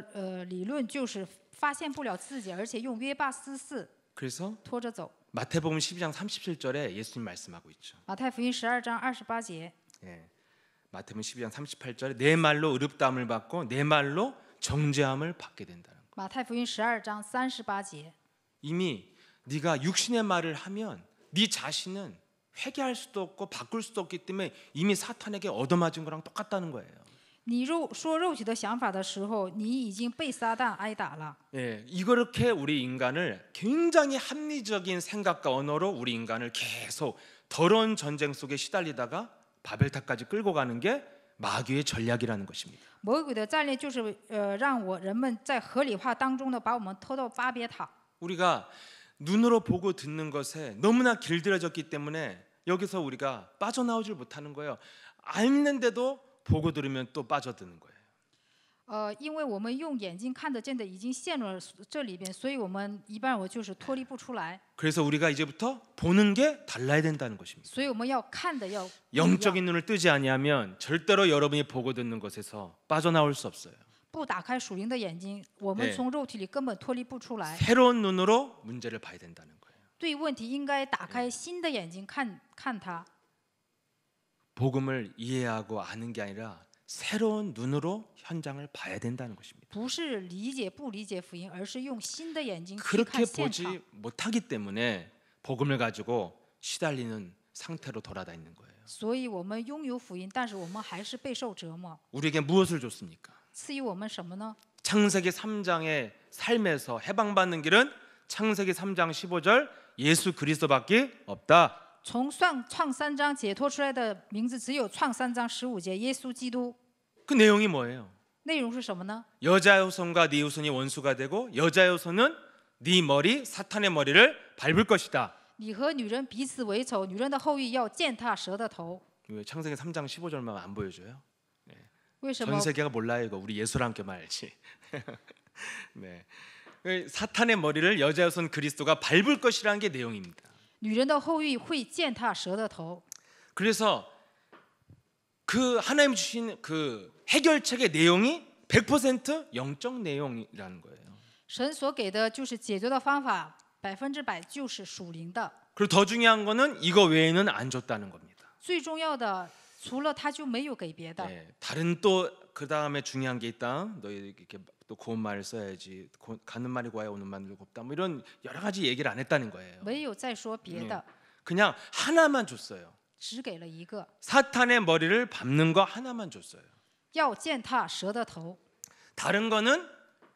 S2: 理论就是发现不了自己，而且用约巴斯四
S1: 그래서
S2: 拖着走。
S1: 마태복음 12장 37절에 예수님 말씀하고 있죠.
S2: 马太福音12章28节，
S1: 마태복음 12장 38절에 내 말로 의롭다함을 받고 내 말로 정죄함을 받게 된다는 거.
S2: 马太福音12章38节，
S1: 이미 네가 육신의 말을 하면 네 자신은 회개할 수도 없고 바꿀 수도 없기 때문에 이미 사탄에게 얻어맞은 거랑 똑같다는 거예요.
S2: 你说肉体的想法的时候，你已经被撒旦挨打了。
S1: 이렇게 우리 인간을 굉장히 합리적인 생각과 언어로 우리 인간을 계속 더러운 전쟁 속에 시달리다가 바벨탑까지 끌고 가는 게 마귀의 전략이라는 것입니다.
S2: 魔鬼的战略就是让人们在合理化当中呢，把我们拖到巴别塔。
S1: 우리가 눈으로 보고 듣는 것에 너무나 길들여졌기 때문에 여기서 우리가 빠져나오질 못하는 거예요. 알는데도 보고 들으면 또 빠져드는 거예요.
S2: 因为我们用眼睛看得见的已经陷入了这里边，所以我们一般我就是脱离不出来。
S1: 그래서 우리가 이제부터 보는 게 달라야 된다는 것입니다.
S2: 所以我们要看的要不一
S1: 영적인
S2: 样，
S1: 눈을 뜨지 아니하면 절대로 여러분이 보고 듣는 것에서 빠져나올 수 없어요.
S2: 不打开属灵的眼睛，我们
S1: 네
S2: 从肉体里根本脱离不出来。
S1: 새로운 눈으로 문제를 봐야 된다는 거예요.
S2: 对问题应该打开新的眼睛看看它，
S1: 복음을 이해하고 아는 게 아니라 새로운 눈으로 현장을 봐야 된다는 것입니다.
S2: 不是理解不理解福音，而是用新的眼睛去
S1: 그렇게
S2: 看现场。
S1: 보지 못하기 때문에 복음을 가지고 시달리는 상태로 돌아다니는 거예요.
S2: 所以我们拥有福音，但是我们还是备受折磨。
S1: 우리에게 무엇을 줬습니까?
S2: 赐予我们什么呢？
S1: 창세기 3장의 삶에서 해방받는 길은 창세기 3장 15절 예수 그리스도밖에 없다.
S2: 从创3章解脱出来的名字只有创3章15节，耶稣基督。
S1: 그 내용이 뭐예요?
S2: 内容是什么呢？
S1: 여자의 후손과 네 후손이 원수가 되고 여자의 후손은 네 머리 사탄의 머리를 밟을 것이다.
S2: 你和女人彼此为仇，女人的后裔要践踏蛇的头。
S1: 왜 창세기 3장 15절만 안 보여줘요?
S2: 为什
S1: 전
S2: 么？
S1: 세계가 몰라요 이거. 우리 예수랑 함께만 알지. 네. 사탄의 머리를 여자의 후손 그리스도가 밟을 것이라는 게 내용입니다.
S2: 女人的后裔会践踏蛇的头。
S1: 그래서 그 하나님 주신 그 해결책의 내용이 100% 영적 내용이라는 거예요.
S2: 神所给的就是解决的方法，100%就是属灵的。
S1: 그리고 더 중요한 거는 이거 외에는 안 줬다는 겁니다.
S2: 最重要的，除了他就没有给别的。
S1: 네, 다른 또 그 다음에 중요한 게 있다. 너희 이렇게 또 고운 말을 써야지. 가는 말이 고와야 오는 말이 곱다. 뭐 이런 여러 가지 얘기를 안 했다는 거예요.
S2: 没有再说别的，
S1: 그냥 하나만 줬어요.
S2: 只给了一个，
S1: 사탄의 머리를 밟는 거 하나만 줬어요.
S2: 要践踏蛇的头，
S1: 다른 거는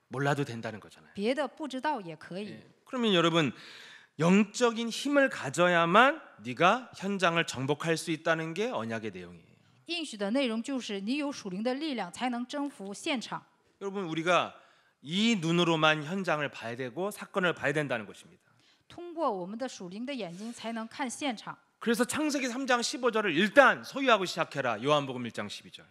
S1: 몰라도 된다는 거잖아요.
S2: 别的不知道也可以。
S1: 네. 그러면 여러분 영적인 힘을 가져야만 네가 현장을 정복할 수 있다는 게 언약의 내용이에요.
S2: 应许的内容就是你有属灵的力量，才能征服现场。
S1: 여러분 우리가 이 눈으로만 현장을 봐야 되고 사건을 봐야 된다는 것입니다.
S2: 通过我们的属灵的眼睛，才能看现场。
S1: 그래서 창세기 3장 15절을 일단 소유하고 시작해라. 요한복음 1장 12절.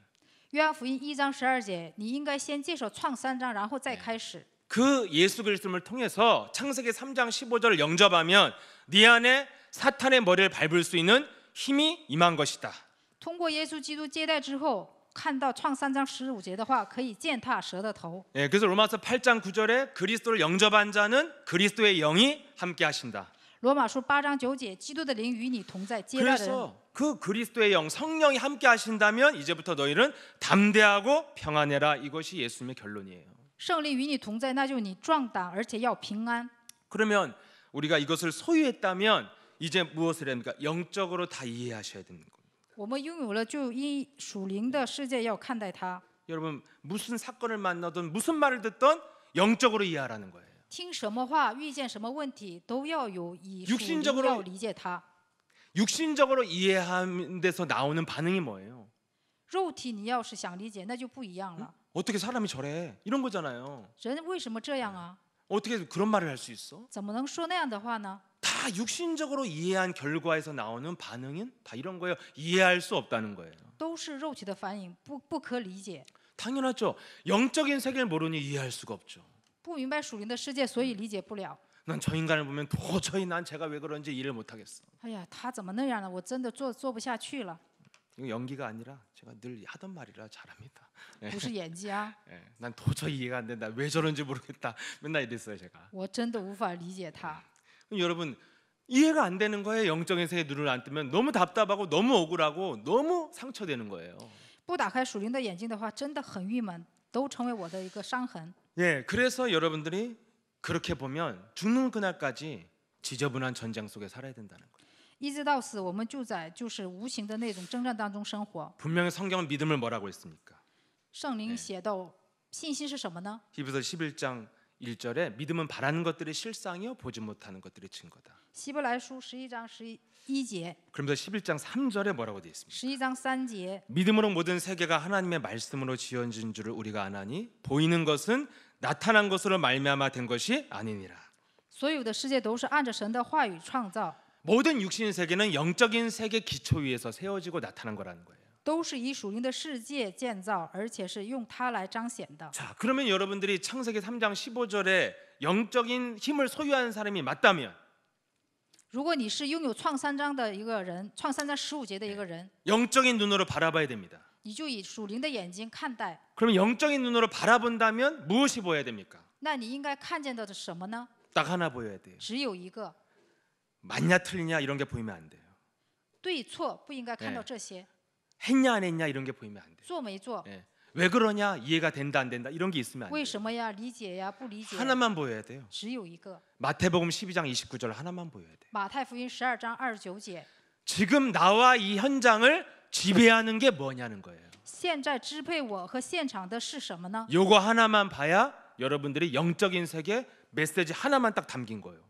S2: 约翰福音1章12节，你应该先接受创3章，然后再开始。
S1: 그 예수 그리스도를 통해서 창세기 3장 15절을 영접하면 네 안에 사탄의 머리를 밟을 수 있는 힘이 임한 것이다.
S2: 通过耶稣基督接待之后，看到创3章15节的话，可以践踏蛇的头。
S1: 예, 그래서 로마서 8장 9절에 그리스도를 영접한 자는 그리스도의 영이 함께 하신다.
S2: 罗马书8章9节，基督的灵与你同在，接待的人。
S1: 그래서 그 그리스도의 영 성령이 함께 하신다면 이제부터 너희는 담대하고 평안해라. 이것이 예수님의 결론이에요.
S2: 圣灵与你同在，那就你壮胆，而且要平安。
S1: 그러면 우리가 이것을 소유했다면 이제 무엇을 해야 합니까? 영적으로 다 이해하셔야 되는 겁니다.
S2: 我们拥有了，就依属灵的世界要看待它。
S1: 여러분 무슨 사건을 만나든 무슨 말을 듣든 영적으로 이해하라는 거예요.
S2: 听什么话，遇见什么问题，都要有以属灵
S1: 육신적으로
S2: 要理解它。
S1: 육신적으로 이해하는 데서 나오는 반응이 뭐예요?
S2: 肉体你要是想理解，那就不一样了。
S1: 어떻게 사람이 저래? 이런 거잖아요.
S2: 人为什么这样啊？
S1: 어떻게 그런 말을 할 수 있어?
S2: 怎么能说那样的话呢？
S1: 다 육신적으로 이해한 결과에서 나오는 반응은 다 이런 거예요. 이해할 수 없다는 거예요.
S2: 都是肉体的反应，不可理解。
S1: 당연하죠. 영적인 세계를 모르니 이해할 수가 없죠.
S2: 不明白属灵的世界，所以理解不了。
S1: 난 저 인간을 보면 도저히 난 제가 왜 그런지 이해를 못하겠어.
S2: 哎呀，他怎么那样呢？我真的做不下去了。
S1: 이거 연기가 아니라 제가 늘 하던 말이라 잘합니다.
S2: 不是演技啊，
S1: 예, 난 도저히 이해가 안 된다. 왜 저런지 모르겠다. 맨날 이랬어요 제가.
S2: 我真的无法理解他。
S1: 그럼 여러분 이해가 안 되는 거예요. 영적인 세계 눈을 안 뜨면 너무 답답하고 너무 억울하고 너무 상처되는 거예요.
S2: 不打开属灵的眼睛的话，真的很郁闷，都成为我的一个伤痕。
S1: 예, 그래서 여러분들이 그렇게 보면 죽는 그날까지 지저분한 전쟁 속에 살아야 된다는 거예요.
S2: 一直到死，我们就在就是无形的那种征战当中生活。
S1: 분명히 성경은 믿음을 뭐라고 했습니까?
S2: 圣灵写到，信心是什么呢？
S1: 히브리서 11장 1절에 믿음은 바라는 것들의 실상이요 보지 못하는 것들의 증거다.
S2: 希伯来书11章11节，
S1: 그러면서 11장 3절에 뭐라고 되어 있습니까?
S2: 11章3节，
S1: 믿음으로 모든 세계가 하나님의 말씀으로 지어진 줄을 우리가 아나니 보이는 것은 나타난 것으로 말미암아 된 것이 아니니라.
S2: 所有的世界都是按着神的话语创造，
S1: 모든 육신 세계는 영적인 세계 기초 위에서 세워지고 나타난 거라는 거예요.
S2: 都是以属灵的世界建造，而且是用它来彰显的。
S1: 자, 그러면 여러분들이 창세기 3장 15절에 영적인 힘을 소유한 사람이 맞다면
S2: 如果你是拥有创三章的一个人，创三章15节的一个人，
S1: 영적인 눈으로 바라봐야 됩니다.
S2: 你就以属灵的眼睛看待，
S1: 그러면 영적인 눈으로 바라본다면 무엇이 보여야 됩니까?
S2: 那你应该看见的是什么呢？
S1: 딱 하나 보여야 돼요.
S2: 只有一个，
S1: 맞냐 틀리냐 이런 게 보이면 안 돼요.
S2: 对错不应该看到这些，
S1: 했냐 안 했냐 이런 게 보이면 안 돼요.
S2: 做没做，
S1: 예. 왜 그러냐 이해가 된다 안 된다 이런 게 있으면 안
S2: 为
S1: 돼요.
S2: 什么呀？理解呀？不理解？
S1: 하나만 보여야 돼요.
S2: 只有一个。
S1: 마태복음 12장 29절 하나만 보여야 돼요.
S2: 马太福音12章29节，
S1: 지금 나와 이 현장을 지배하는 게 뭐냐는 거예요.
S2: 现在支配我和现场的是什么呢？
S1: 요거 하나만 봐야 여러분들이 영적인 세계 메시지 하나만 딱 담긴 거예요.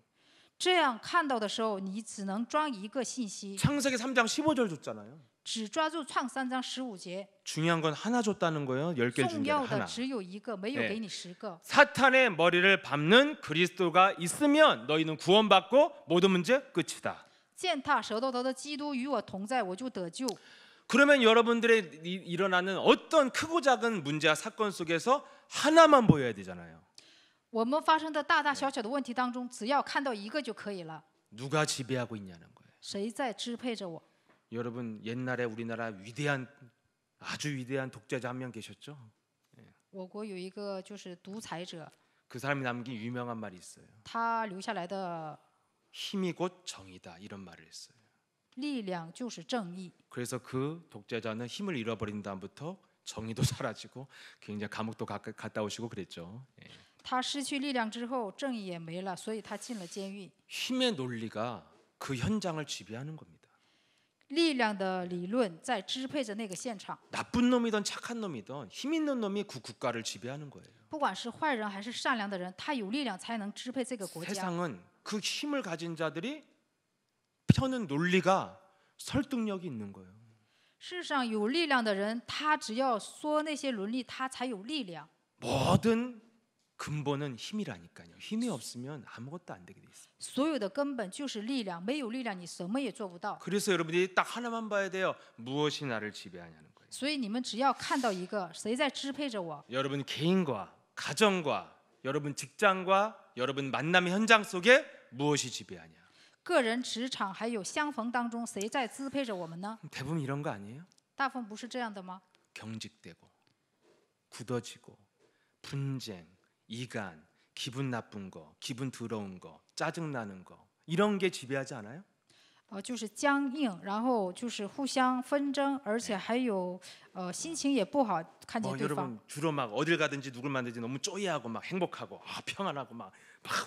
S2: 这样看到的时候，你只能装一个信息，
S1: 창세기 3장 15절 줬잖아요.
S2: 只抓住创三章15节。
S1: 중요한 건 하나 줬다는 거예요. 10개를 준
S2: 重
S1: 게
S2: 要的
S1: 하나.
S2: 只有一个，没有给你10个。
S1: 사탄의 머리를 밟는 그리스도가 있으면 너희는 구원받고 모든 문제 끝이다.
S2: 践踏舌头的基督与我同在，我就得救。
S1: 그러면 여러분들의 일어나는 어떤 크고 작은 문제와 사건 속에서 하나만 보여야 되잖아요.
S2: 我们发生的大大小小的问题当中，只要看到一个就可以了。
S1: 누가 지배하고 있냐는 거예요.
S2: 谁在支配着我？
S1: 여러분 옛날에 우리나라 위대한 아주 위대한 독재자 한 명 계셨죠?
S2: 我国有一个就是独裁者，
S1: 그 사람이 남긴 유명한 말이 있어요.
S2: 他留下来的
S1: 힘이 곧 정의다 이런 말을 했어요.
S2: 力量就是正义。
S1: 그래서 그 독재자는 힘을 잃어버린 다음부터 정의도 사라지고 굉장히 감옥도 갔다 오시고 그랬죠. 예.
S2: 他失去力量之后，正义也没了，所以他进了监狱。
S1: 힘의 논리가 그 현장을 지배하는 겁니다.
S2: 力量的理论在支配着那个现场，
S1: 나쁜 놈이든 착한 놈이든 힘 있는 놈이 그 국가를 지배하는 거예요.
S2: 不管是坏人还是善良的人，他有力量才能支配这个国家。
S1: 세상은 그 힘을 가진 자들이 펴는 논리가 설득력이 있는 거예요.
S2: 世上有力量的人，他只要说那些伦理，他才有力量。
S1: 모든 근본은 힘이라니까요. 힘이 없으면 아무것도 안 되게 돼 있어요.
S2: 所有的根本就是力量，没有力量，你什么也做不到。
S1: 그래서 여러분들이 딱 하나만 봐야 돼요. 무엇이 나를 지배하냐는 거예요.
S2: 所以你们只要看到一个，谁在支配着我？
S1: 여러분 개인과 가정과 여러분 직장과 여러분 만남의 현장 속에 무엇이 지배하냐?
S2: 个人、职场还有相逢当中，谁在支配着我们呢？
S1: 대부분 이런 거 아니에요?
S2: 大部分不是这样的吗？
S1: 경직되고 굳어지고 분쟁, 이간, 기분 나쁜 거, 기분 더러운 거, 짜증 나는 거 이런 게 지배하지 않아요?
S2: 就是僵硬，然后就是互相纷争，而且还有心情也不好，看见对方。
S1: 여러분 주로 막 어딜 가든지 누굴 만나든지 너무 쪼이하고 막 행복하고 평안하고 막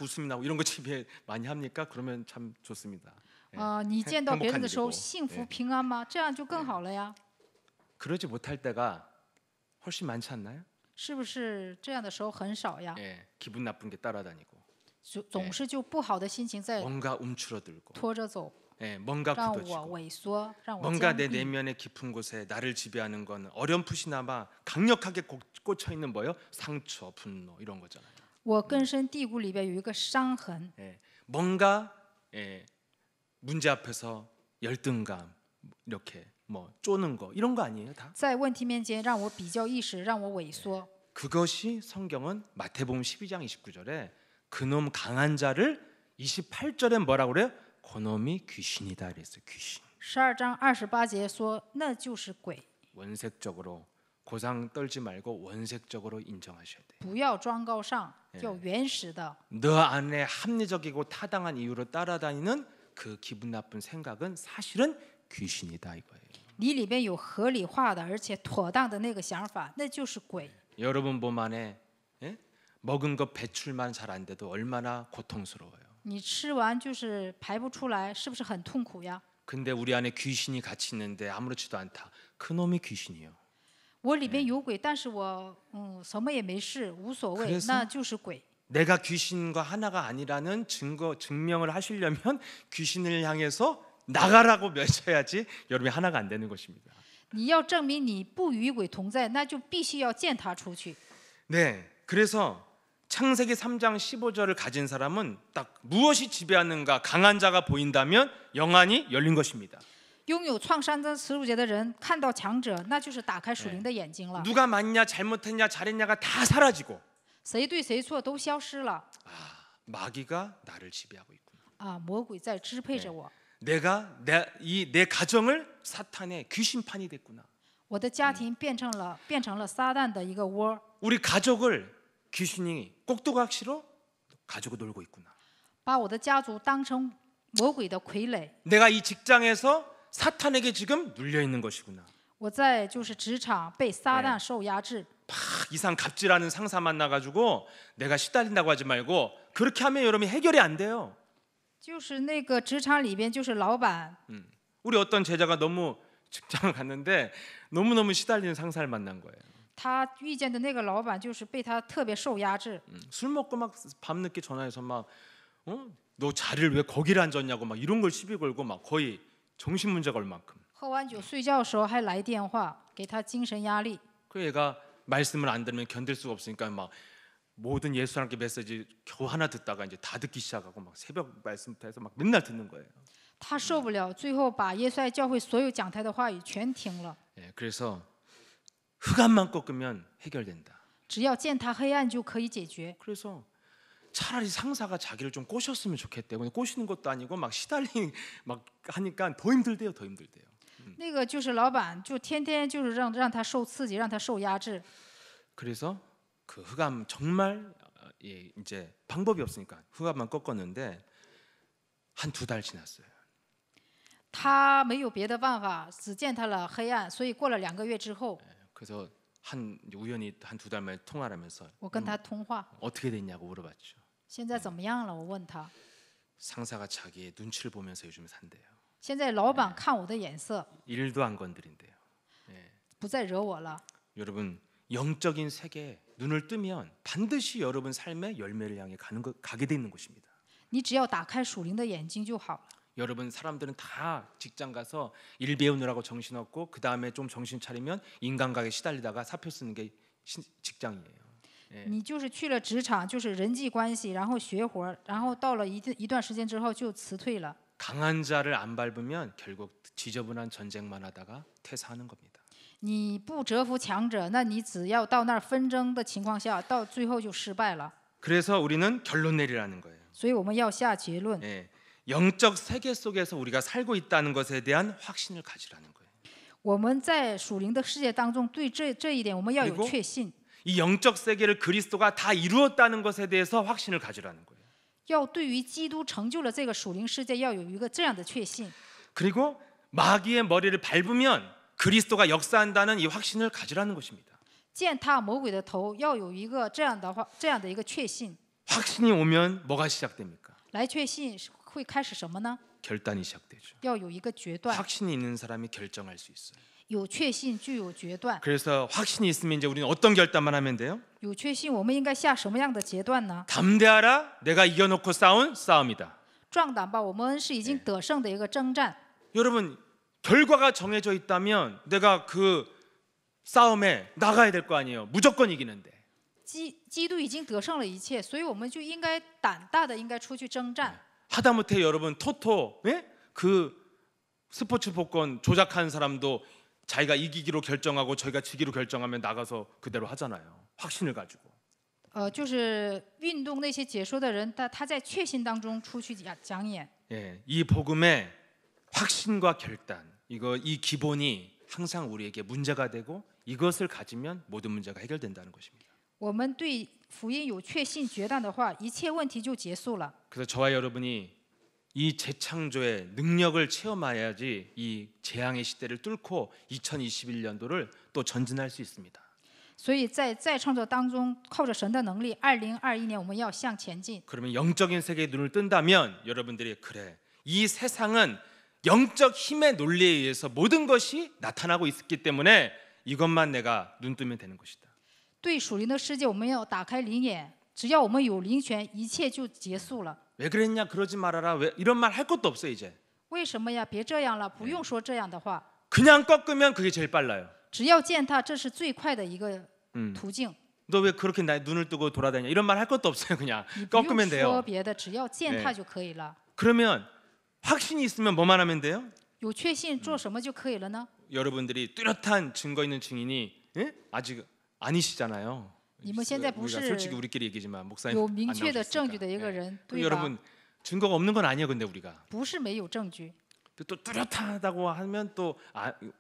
S1: 웃음이 나고 이런 거 지배 많이 합니까? 그러면 참 좋습니다.
S2: 你见到别人的时候
S1: 행복한 일이고.
S2: 幸福平安吗？这样就更好了呀。
S1: 그러지 못할 때가 훨씬 많지 않나요?
S2: 是不是这样的时候很少呀？
S1: 예, 기분 나쁜 게 따라다니고
S2: 总是就不好的心情在
S1: 뭔가 움츠러들고
S2: 拖着走，
S1: 예, 뭔가
S2: 让我
S1: 굳어지고
S2: 萎缩，让我
S1: 뭔가
S2: 僵
S1: 내
S2: 硬。
S1: 내면의 깊은 곳에 나를 지배하는 건 어렴풋이나마 강력하게 꽂혀 있는 뭐예요? 상처, 분노 이런 거잖아요.
S2: 我根深蒂固里边有一个伤痕，
S1: 예, 뭔가 문제 앞에서 열등감 이렇게 뭐 쪼는 거 이런 거 아니에요 다?
S2: 在问题面前让我比较意识，让我萎缩。
S1: 그것이 성경은 마태복음 12장 29절에 그놈 강한 자를 28절에 뭐라고 그래요? 그놈이 귀신이다 그랬어요. 귀신.
S2: 12章28节说，那就是鬼。
S1: 원색적으로 고상 떨지 말고 원색적으로 인정하셔야 돼요.
S2: 不要装高尚，要原始的。
S1: 너 안에 합리적이고 타당한 이유로 따라다니는 그 기분 나쁜 생각은 사실은 귀신이다 이거예요.
S2: 你里边有合理化的，而且妥当的那个想法，那就是鬼。
S1: 여러분 몸 안에 먹은 것 배출만 잘 안 돼도 얼마나 고통스러워요.
S2: 你吃完就是排不出来，是不是很痛苦呀？
S1: 근데 우리 안에 귀신이 같이 있는데 아무렇지도 않다. 그놈이 귀신이요.
S2: 我里边有鬼，但是我什么也没事，无所谓，
S1: 그래서
S2: 那就是鬼。
S1: 내가 귀신과 하나가 아니라는 증명을 하시려면 귀신을 향해서 나가라고 외쳐야지 여러분이 하나가 안 되는 것입니다.
S2: 你要证明你不与鬼同在，那就必须要践踏出去。
S1: 네, 그래서 창세기 3장 15절을 가진 사람은 딱 무엇이 지배하는가 강한 자가 보인다면 영안이 열린 것입니다.
S2: 拥有创伤的耻辱节的人看到强者，那就是打开属灵的眼睛了。
S1: 누가 맞냐 잘못했냐 잘했냐가 다 사라지고
S2: 谁对谁错都消失了
S1: 마귀가 나를 지배하고 있구나.
S2: 啊！魔鬼在支配着我，
S1: 내가 내 가정을 사탄의 귀신판이 됐구나.
S2: 我的家庭变成了撒旦的一个窝，
S1: 우리 가족을 귀신이 꼭두각시로 가지고 놀고 있구나.
S2: 把我的家族当成魔鬼的傀儡。
S1: 내가 이 직장에서 사탄에게 지금 눌려 있는 것이구나.
S2: 我在就是职场被撒旦受压制，
S1: 막 이상 갑질하는 상사 만나가지고 내가 시달린다고 하지 말고 그렇게 하면 여러분이 해결이 안 돼요.
S2: 就是那个职场里边就是老板，
S1: 우리 어떤 제자가 너무 직장을 갔는데 너무너무 시달리는 상사를 만난 거예요.
S2: 他遇见的那个老板就是被他特别受压制，
S1: 술 먹고 막 밤늦게 전화해서 막 너 자리를 왜 거기를 앉았냐고 막 이런 걸 시비 걸고 막 거의 정신 문제가 올 만큼.
S2: 喝完酒睡觉的时候还来电话，给他精神压力。
S1: 그 얘가 말씀을 안 들으면 견딜 수가 없으니까 막 모든 예수 하나님께 메시지 겨우 하나 듣다가 이제 다 듣기 시작하고 막 새벽 말씀부터 해서 막 맨날 듣는 거예요.
S2: 他受不了，最后把耶稣爱教会所有讲台的话语全听了。
S1: 예, 그래서 흑암만 꺾으면 해결된다.
S2: 只要践踏黑暗就可以解决。
S1: 그래서 차라리 상사가 자기를 좀 꼬셨으면 좋겠대요. 근데 꼬시는 것도 아니고 막 시달리 막 하니까 더 힘들대요, 더 힘들대요.
S2: 那个就是老板，就天天就是让他受刺激，让他受压制。
S1: 그래서 그 흑암 정말 이제 방법이 없으니까 흑암만 꺾었는데 한 2달 지났어요.
S2: 他没有别的办法，只践踏了黑暗，所以过了2个月之后，
S1: 그래서 우연히 한 2달 만에 통화를 하면서
S2: 我跟他通话，
S1: 어떻게 됐냐고 물어봤죠.
S2: 现在怎么样了？我问他，
S1: 상사가 자기의 눈치를 보면서 요즘 산대요.
S2: 现在老板看我的眼色，
S1: 일도 안 건드린대요.
S2: 不再惹我了。
S1: 여러분 영적인 세계에 눈을 뜨면 반드시 여러분 삶의 열매를 향해 가게 돼 있는 곳입니다.
S2: 你只要打开属灵的眼睛就好了。
S1: 여러분 사람들은 다 직장 가서 일 배우느라고 정신없고 그 다음에 좀 정신 차리면 인간관계에 시달리다가 사표 쓰는 게 직장이에요.
S2: 你就是去了职场，就是人际关系，然后学活，然后到了一段时间之后就辞退了。
S1: 강한 자를 안 밟으면 결국 지저분한 전쟁만 하다가 퇴사하는 겁니다.
S2: 你不折服强者，那你只要到那儿纷争的情况下，到最后就失败了。
S1: 그래서 우리는 결론 내리라는 거예요.
S2: 所以我们要下结论。
S1: 영적 세계 속에서 우리가 살고 있다는 것에 대한 확신을 가지라는 거예요.
S2: 我们在属灵的世界当中，对这一点我们要有
S1: 그리고
S2: 确信，
S1: 이 영적 세계를 그리스도가 다 이루었다는 것에 대해서 확신을 가지라는 거예요.
S2: 要对于基督成就了这个属灵世界，要有一个这样的确信。
S1: 그리고 마귀의 머리를 밟으면 그리스도가 역사한다는 이 확신을 가지라는 것입니다.
S2: 践踏魔鬼的头，要有一个这样的一个确信。
S1: 확신이 오면 뭐가 시작됩니까?
S2: 来确信会开始什么呢？
S1: 결단이 시작되죠.
S2: 要有一个决断，
S1: 확신이 있는 사람이 결정할 수 있어요.
S2: 有确信就有决断。
S1: 그래서 확신이 있으면 이제 우리는 어떤 결단만 하면 돼요?
S2: 有确信，我们应该下什么样的决断呢？
S1: 담대하라, 내가 이겨놓고 싸운 싸움이다.
S2: 壮胆吧，我们是已经得胜的一个征战。
S1: 여러분 결과가 정해져 있다면 내가 그 싸움에 나가야 될 거 아니에요. 무조건 이기는데.
S2: 基督已经得胜了一切，所以我们就应该胆大的应该出去征战。
S1: 하다못해 여러분 토토 그 스포츠 복권 조작한 사람도 자기가 이기기로 결정하고 저희가 지기로 결정하면 나가서 그대로 하잖아요. 확신을 가지고.
S2: 就是运动那些解说的人，他在确信当中出去讲演。
S1: 이 복음의 확신과 결단, 이 기본이 항상 우리에게 문제가 되고 이것을 가지면 모든 문제가 해결된다는 것입니다.
S2: 我们对福音有确信决断的话，一切问题就结束了。
S1: 그래서 저와 여러분이 이 재창조의 능력을 체험해야지 이 재앙의 시대를 뚫고 2021년도를 또 전진할 수 있습니다.
S2: 所以在创造当中，靠着神的能力，2021年我们要向前进。
S1: 그러면 영적인 세계에 눈을 뜬다면 여러분들이 그래 이 세상은 영적 힘의 논리에 의해서 모든 것이 나타나고 있기 때문에 이것만 내가 눈 뜨면 되는 것이다.
S2: 对属灵的世界，我们要打开灵眼，只要我们有灵权，一切就结束了。
S1: 왜 그랬냐 그러지 말아라 왜 이런 말 할 것도 없어 이제.
S2: 为什么呀？别这样了，不用说这样的话。
S1: 그냥 꺾으면 그게 제일 빨라요.
S2: 只要践踏，这是最快的一个途径。
S1: 너 왜 그렇게 나 눈을 뜨고 돌아다니냐 이런 말 할 것도 없어요. 그냥
S2: 你不用
S1: 꺾으면
S2: 说
S1: 돼요.
S2: 别的，只要践踏就可以了。
S1: 그러면 확신이 있으면 뭐만 하면 돼요?
S2: 有确信做什么就可以了呢？
S1: 여러분들이 뚜렷한 증거 있는 증인이 예? 아직 아니시잖아요.
S2: 你们现在不
S1: 우리가
S2: 是
S1: 솔직히 우리끼리 얘기지만 목사님
S2: 有
S1: 안
S2: 明确的证据的一
S1: 나오셨으니까.
S2: 个人，
S1: 그럼
S2: 对吧？
S1: 여러분 증거가 없는 건 아니에요. 근데 우리가
S2: 不是没有证据，
S1: 또 뚜렷하다고 하면 또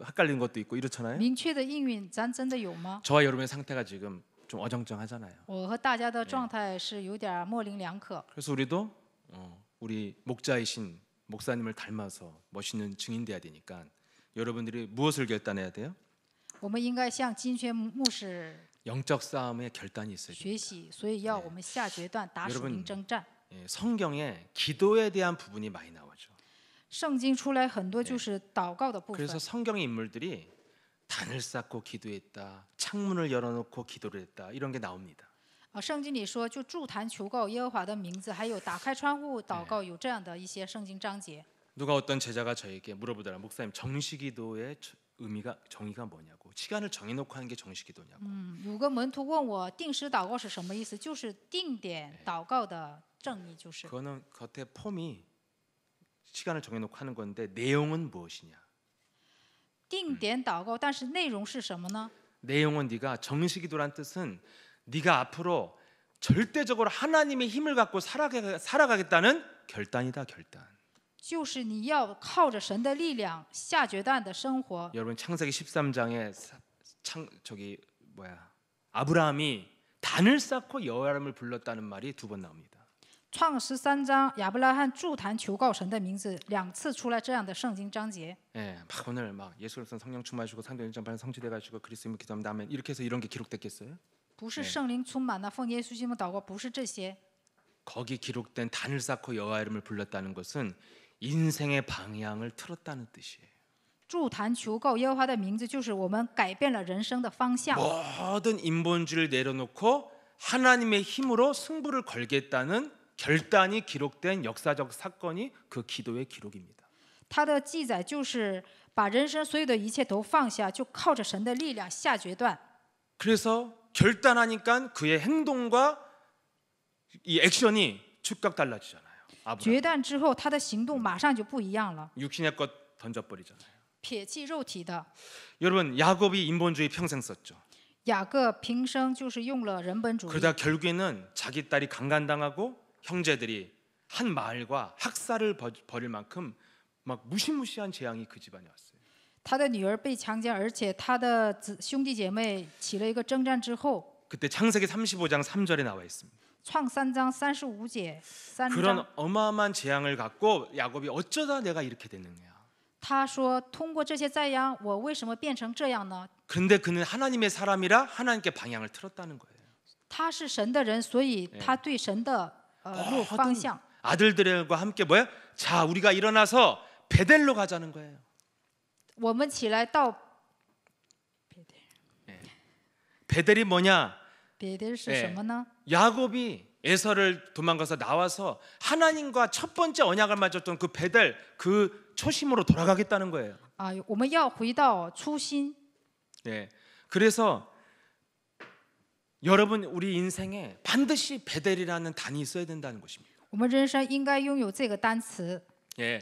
S1: 헷갈리는 것도 있고 이렇잖아요.
S2: 明确的应允，咱真的有吗？
S1: 저와 여러분의 상태가 지금 좀 어정쩡하잖아요.
S2: 我和大家的状态是有点模棱两可，
S1: 그래서 우리도 우리 목자이신 목사님을 닮아서 멋있는 증인 돼야 되니까 여러분들이 무엇을 결단해야 돼요?
S2: 我们应该向金泉牧师
S1: 영적 싸움의 결단이 있어야 돼요.
S2: 学习，所以要我们下决断，打属灵征战。
S1: 예, 성경에 기도에 대한 부분이 많이 나오죠.
S2: 圣经出来很多就是祷告的部分
S1: 그래서 ， 성경의 인물들이 단을 쌓고 기도했다, 창문을 열어놓고 기도를 했다 이런 게 나옵니다.
S2: 圣经里说，就筑坛求告耶和华的名字，还有打开窗户祷告，有这样的一些圣经章节。
S1: 누가 어떤 제자가 저에게 물어보더라. 목사님 정시기도의 의미가 정의가 뭐냐고. 시간을 정해놓고 하는 게 정시기도냐고.
S2: 有个门徒问我，定时祷告是什么意思？就是定点祷告的正义，就是
S1: 그거는 겉에 폼이 시간을 정해놓고 하는 건데 내용은 무엇이냐?
S2: 定点祷告，但是内容是什么呢？
S1: 내용은 네가 정시기도란 뜻은 네가 앞으로 절대적으로 하나님의 힘을 갖고 살아가겠다는 결단이다. 결단.
S2: 就是你要靠着神的力量下决断的生活。
S1: 여러분 창세기 13장에 아브라함이 단을 쌓고 여호와를 불렀다는 말이 2번 나옵니다.
S2: 创13章，亚伯拉罕筑坛求告神的名字2次出来这样的圣经章节。
S1: 예, 막 오늘 막 예수로서 성령 충만하시고 상대 일장 반 성취돼가지고 그리스도님을 기도합니다 하면 이렇게 해서 이런 게 기록됐겠어요?
S2: 不是圣灵充满了，奉耶稣基督祷告，不是这些。
S1: 거기 기록된 단을 쌓고 여호와 이름을 불렀다는 것은 인생의 방향을 틀었다는 뜻이에요.
S2: 筑坛求告耶和华的名字，就是我们改变了人生的方向。
S1: 모든 인본주의를 내려놓고 하나님의 힘으로 승부를 걸겠다는 결단이 기록된 역사적 사건이 그 기도의 기록입니다.
S2: 他的记载就是把人生所有的一切都放下，就靠着神的力量下决断。
S1: 그래서 결단하니까 그의 행동과 이 액션이 즉각 달라지잖아요.
S2: 决断之后，他的行动马上就不一样了，
S1: 육신의 것 던져버리잖아요.
S2: 撇弃肉体的。
S1: 여러분 야곱이 인본주의 평생 썼죠.
S2: 雅各平生就是用了人本主义，
S1: 그러다 결국에는 자기 딸이 강간당하고 형제들이 한 마을과 학살을 벌일 만큼 막 무시무시한 재앙이 그 집안에 왔어요.
S2: 他的女儿被强奸，而且他的兄弟姐妹起了一个征战之后，
S1: 그때 창세기 35장 3절에 나와 있습니다.
S2: 创3章35节3
S1: 그런
S2: 章，
S1: 어마어마한 재앙을 갖고 야곱이 어쩌다 내가 이렇게 됐느냐.
S2: 他说：“通过这些灾殃，我为什么变成这样呢？
S1: 그런데 그는 하나님의 사람이라 하나님께 방향을 틀었다는 거예요.
S2: 他是神的人，所以他对神的路方向。
S1: 아들들과 함께 뭐야? 자, 우리가 일어나서 베델로 가자는 거예요.
S2: 我们起来到
S1: 베델이 뭐냐?
S2: 别的是什么呢？
S1: 야곱이 에서를 도망가서 나와서 하나님과 첫 번째 언약을 맺었던 그 베델 그 초심으로 돌아가겠다는 거예요.
S2: 我们要回到初心。
S1: 네. 그래서 여러분 우리 인생에 반드시 베델이라는 단이 있어야 된다는 것입니다.
S2: 我们人生应该拥有这个单词。
S1: 예.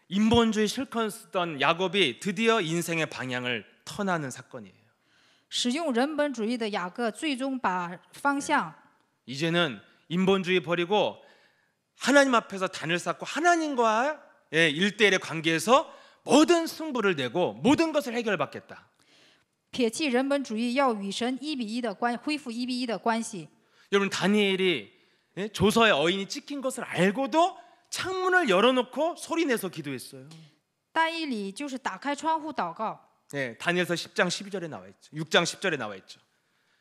S1: 인본주의 실컷 쓰던 야곱이 드디어 인생의 방향을 턴하는 사건이에요.
S2: 使用人本主义的雅各，最终把方向
S1: 이제는 인본주의 버리고 하나님 앞에서 단을 쌓고 하나님과 일대일의 관계에서 모든 승부를 내고 모든 것을 해결받겠다.
S2: 撇弃人本主义，要与神1比1的关，恢复1比1的关系。
S1: 여러분 다니엘이 조서의 어인이 찍힌 것을 알고도 창문을 열어놓고 소리내서 기도했어요.
S2: 但以理就是打开窗户祷告。
S1: 네, 다니엘서 10장 12절에 나와 있죠. 6장 10절에 나와 있죠.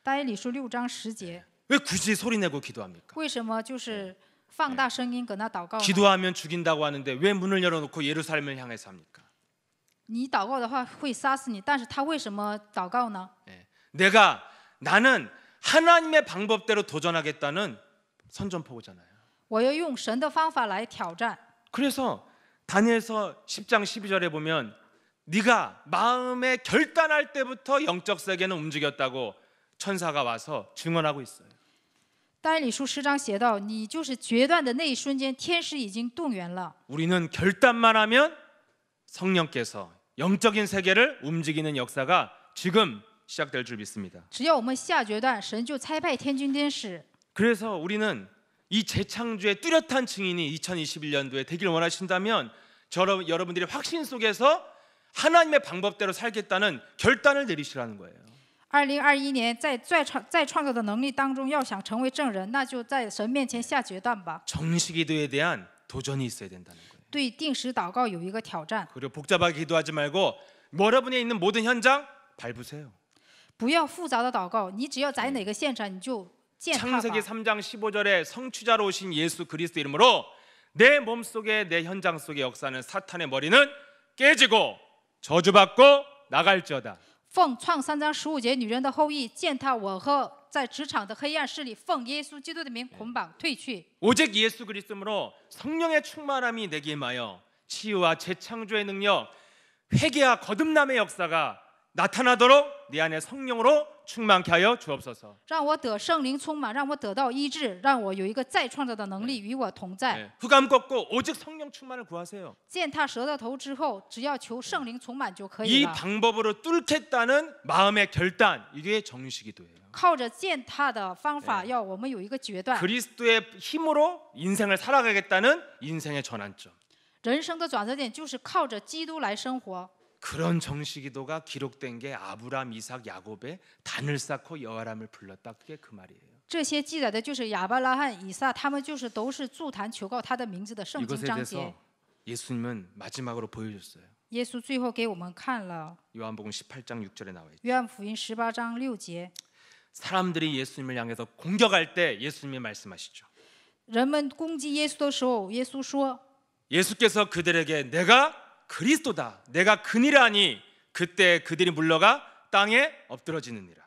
S2: 但以理书6章10节，
S1: 왜 굳이 소리내고 기도합니까?
S2: 为什么就是放大声音跟他祷告呢？
S1: 기도하면 죽인다고 하는데 왜 문을 열어놓고 예루살렘을 향해서 합니까?
S2: 你祷告的话会杀死你，但是他为什么祷告呢？
S1: 나는 하나님의 방법대로 도전하겠다는 선전포고잖아요.
S2: 我要用神的方法来挑战。
S1: 그래서 다니엘서 10장 12절에 보면 네가 마음에 결단할 때부터 영적 세계는 움직였다고 천사가 와서 증언하고 있어요.
S2: 但以理书10章写到，你就是决断的那一瞬间，天使已经动员了。
S1: 우리는 결단만 하면 성령께서 영적인 세계를 움직이는 역사가 지금 시작될 줄 믿습니다.
S2: 只要我们下决断，神就差派天军天使。
S1: 그래서 우리는 이 재창조의 뚜렷한 증인이 2021년도에 되길 원하신다면 여러분들이 확신 속에서 하나님의 방법대로 살겠다는 결단을 내리시라는 거예요.
S2: 2021年在创造的能力当中，要想成为证人，那就在神面前下决断吧。
S1: 정식기도에 대한 도전이 있어야 된다는 거예요.
S2: 对定时祷告有一个挑战，
S1: 그리고 복잡하게 기도하지 말고 여러분이 있는 모든 현장 밟으세요.
S2: 不要复杂的祷告，你只要在哪个现场，你就践踏
S1: 창세기
S2: 吧。
S1: 3장 15절에 성취자로 오신 예수 그리스도 이름으로 내 몸속에 내 현장 속에 역사하는 사탄의 머리는 깨지고 저주받고 나갈지어다.
S2: 奉创3章15节女人的后裔践踏我和在职场的黑暗势力，奉耶稣基督的名捆绑退去。
S1: 오직 예수 그리스도로 성령의 충만함이 내게 임하여 치유와 재창조의 능력, 회개와 거듭남의 역사가 나타나도록 내 안에 성령으로 충만케 하여 주옵소서.
S2: 让我得圣灵充满，让我得到医治，让我有一个再创造的能力与我同在。
S1: 네, 흑암 꺾고 오직 성령 충만을 구하세요.
S2: 践踏蛇的头之后，只要求圣灵充满就可以
S1: 이
S2: 了。
S1: 방법으로 뚫겠다는 마음의 결단, 이게 정식기도예요.
S2: 靠着践踏的方法，要我们有一个决断。
S1: 그리스도의 힘으로 인생을 살아가겠다는 인생의 전환점.
S2: 人生的转折点就是靠着基督来生活。
S1: 그런 정식기도가 기록된 게 아브라함, 이삭, 야곱의 단을 쌓고 여호와람을 불렀다. 그게 그 말이에요.
S2: 这些记载的就是亚伯拉罕、以撒，他们都是筑坛求告他的名字的圣经
S1: 이것에
S2: 章节。
S1: 대해서 예수님은 마지막으로 보여줬어요.
S2: 耶稣最后给我们看了
S1: 요한복음 18장 6절에 나와 있죠.
S2: 约翰福音18章6节，
S1: 사람들이 예수님을 향해서 공격할 때 예수님이 말씀하시죠.
S2: 人们攻击耶稣的时候，耶稣说
S1: 예수께서 그들에게 내가 그리스도다, 내가 그니라니 그때 그들이 물러가 땅에 엎드러지느니라.